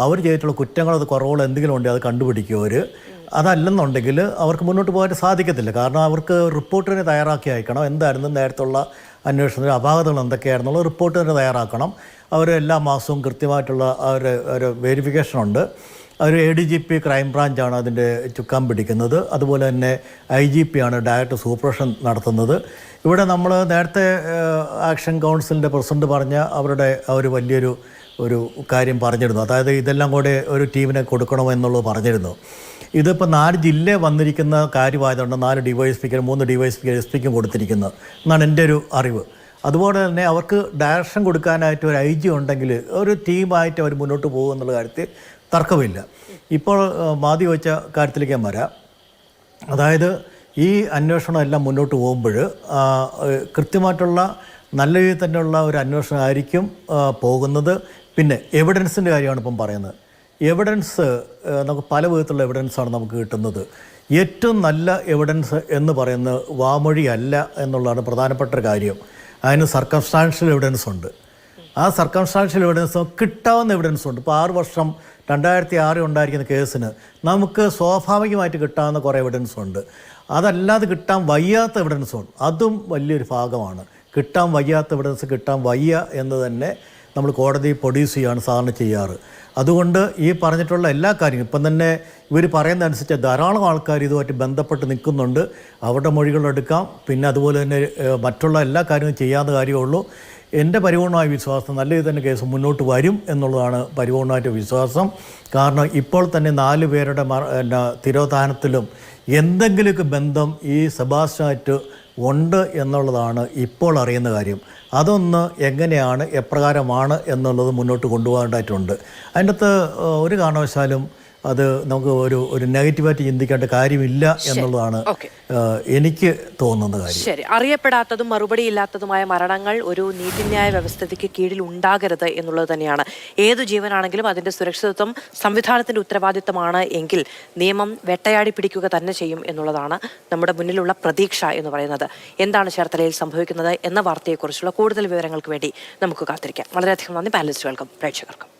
അവർ ചെയ്തിട്ടുള്ള കുറ്റങ്ങൾ, അത് കുറവുകൾ എന്തെങ്കിലും ഉണ്ടെങ്കിൽ അത് കണ്ടുപിടിക്കും അവർ. അതല്ലെന്നുണ്ടെങ്കിൽ അവർക്ക് മുന്നോട്ട് പോകാൻ സാധിക്കത്തില്ല. കാരണം അവർക്ക് റിപ്പോർട്ട് തന്നെ തയ്യാറാക്കി അയക്കണം. എന്തായിരുന്നു നേരത്തുള്ള അന്വേഷണത്തിൽ അപാകതകൾ എന്തൊക്കെയായിരുന്നുള്ള റിപ്പോർട്ട് തന്നെ തയ്യാറാക്കണം. അവർ എല്ലാ മാസവും കൃത്യമായിട്ടുള്ള ഒരു വെരിഫിക്കേഷനുണ്ട്. ഒരു ADGP ക്രൈംബ്രാഞ്ചാണ് അതിൻ്റെ ചുക്കാൻ പിടിക്കുന്നത്. അതുപോലെ തന്നെ IGP ആണ് ഡയറക്റ്റ് സൂപ്പർവിഷൻ നടത്തുന്നത്. ഇവിടെ നമ്മൾ നേരത്തെ ആക്ഷൻ കൗൺസിലിൻ്റെ പ്രസിഡന്റ് പറഞ്ഞ അവരുടെ ഒരു വലിയൊരു കാര്യം പറഞ്ഞിരുന്നു. അതായത് ഇതെല്ലാം കൂടെ ഒരു ടീമിനെ കൊടുക്കണമോ എന്നുള്ളത് പറഞ്ഞിരുന്നു. ഇതിപ്പോൾ 4 ജില്ലയിൽ വന്നിരിക്കുന്ന കാര്യമായതുകൊണ്ട് 4 DYSPക്കും 3 DYSP SP-ക്കും കൊടുത്തിരിക്കുന്നത് എന്നാണ് എൻ്റെ ഒരു അറിവ്. അതുപോലെ തന്നെ അവർക്ക് ഡയറക്ഷൻ കൊടുക്കാനായിട്ട് ഒരു IG ഉണ്ടെങ്കിൽ ഒരു ടീമായിട്ട് അവർ മുന്നോട്ട് പോകും എന്നുള്ള കാര്യത്തിൽ തർക്കമില്ല. ഇപ്പോൾ മാധി വെച്ച കാര്യത്തിലേക്ക് ഞാൻ വരാം. അതായത് ഈ അന്വേഷണം എല്ലാം മുന്നോട്ട് പോകുമ്പോൾ കൃത്യമായിട്ടുള്ള നല്ല രീതിയിൽ തന്നെയുള്ള ഒരു അന്വേഷണമായിരിക്കും പോകുന്നത്. പിന്നെ എവിഡൻസിൻ്റെ കാര്യമാണ് ഇപ്പം പറയുന്നത്. എവിഡൻസ് നമുക്ക് പല വിധത്തിലുള്ള എവിഡൻസാണ് നമുക്ക് കിട്ടുന്നത്. ഏറ്റവും നല്ല എവിഡൻസ് എന്ന് പറയുന്നത് വാമൊഴി അല്ല എന്നുള്ളതാണ് പ്രധാനപ്പെട്ട ഒരു കാര്യം. അതിന് സർക്കംസ്റ്റാൻഷ്യൽ എവിഡൻസ് ഉണ്ട്. ആ സർക്കംസ്റ്റാൻഷ്യൽ എവിഡൻസ് കിട്ടാവുന്ന എവിഡൻസ് ഉണ്ട്. ഇപ്പോൾ 6 വർഷം 2006 ഉണ്ടായിരിക്കുന്ന കേസിന് നമുക്ക് സ്വാഭാവികമായിട്ട് കിട്ടാവുന്ന കുറേ എവിഡൻസ് ഉണ്ട്. അതല്ലാതെ കിട്ടാൻ വയ്യാത്ത എവിഡൻസ് ഉണ്ട്. അതും വലിയൊരു ഭാഗമാണ്. കിട്ടാൻ വയ്യാത്ത എവിഡൻസ് കിട്ടാൻ വയ്യ എന്ന് തന്നെ നമ്മൾ കോടതി പ്രൊഡ്യൂസ് ചെയ്യുകയാണ് സാധാരണ ചെയ്യാറ്. അതുകൊണ്ട് ഈ പറഞ്ഞിട്ടുള്ള എല്ലാ കാര്യങ്ങളും ഇപ്പം തന്നെ ഇവർ പറയുന്ന അനുസരിച്ച് ധാരാളം ആൾക്കാർ ഇതുമായിട്ട് ബന്ധപ്പെട്ട് നിൽക്കുന്നുണ്ട്. അവരുടെ മൊഴികളെടുക്കാം, പിന്നെ അതുപോലെ തന്നെ മറ്റുള്ള എല്ലാ കാര്യങ്ങളും ചെയ്യാവുന്ന കാര്യമുള്ളൂ. എൻ്റെ പരിപൂർണമായ വിശ്വാസം നല്ല രീതിയിൽ തന്നെ കേസ് മുന്നോട്ട് വരും എന്നുള്ളതാണ് പരിപൂർണമായിട്ട് വിശ്വാസം. കാരണം ഇപ്പോൾ തന്നെ 4 പേരുടെ തിരോധാനത്തിലും എന്തെങ്കിലുമൊക്കെ ബന്ധം ഈ സെബാസ്റ്റ്യനായിട്ട് ഉണ്ട് എന്നുള്ളതാണ് ഇപ്പോൾ അറിയുന്ന കാര്യം. അതൊന്ന് എങ്ങനെയാണ് എപ്രകാരമാണ് എന്നുള്ളത് മുന്നോട്ട് കൊണ്ടുപോകേണ്ടതായിട്ടുണ്ട്. അതിൻ്റെ അകത്ത് ഒരു കാരണവശാലും അത് നമുക്ക് ഒരു നെഗറ്റീവായിട്ട് ചിന്തിക്കേണ്ട കാര്യമില്ല എന്നുള്ളതാണ് എനിക്ക് തോന്നുന്ന കാര്യം. ശരി, അറിയപ്പെടാത്തതും മറുപടിയില്ലാത്തതുമായ മരണങ്ങൾ ഒരു നീതിന്യായ വ്യവസ്ഥയ്ക്ക് കീഴിൽ ഉണ്ടാകരുത് എന്നുള്ളത് തന്നെയാണ്. ഏതു ജീവനാണെങ്കിലും അതിന്റെ സുരക്ഷിതത്വം സംവിധാനത്തിന്റെ ഉത്തരവാദിത്തമാണ് എങ്കിൽ നിയമം വേട്ടയാടി പിടിക്കുക തന്നെ ചെയ്യും എന്നുള്ളതാണ് നമ്മുടെ മുന്നിലുള്ള പ്രതീക്ഷ എന്ന് പറയുന്നത്. എന്താണ് ചേർത്തലയിൽ സംഭവിക്കുന്നത് എന്ന വാർത്തയെക്കുറിച്ചുള്ള കൂടുതൽ വിവരങ്ങൾക്ക് വേണ്ടി നമുക്ക് കാത്തിരിക്കാം. വളരെയധികം നന്ദി പാനലിസ്റ്റുകൾക്കും പ്രേക്ഷകർക്കും.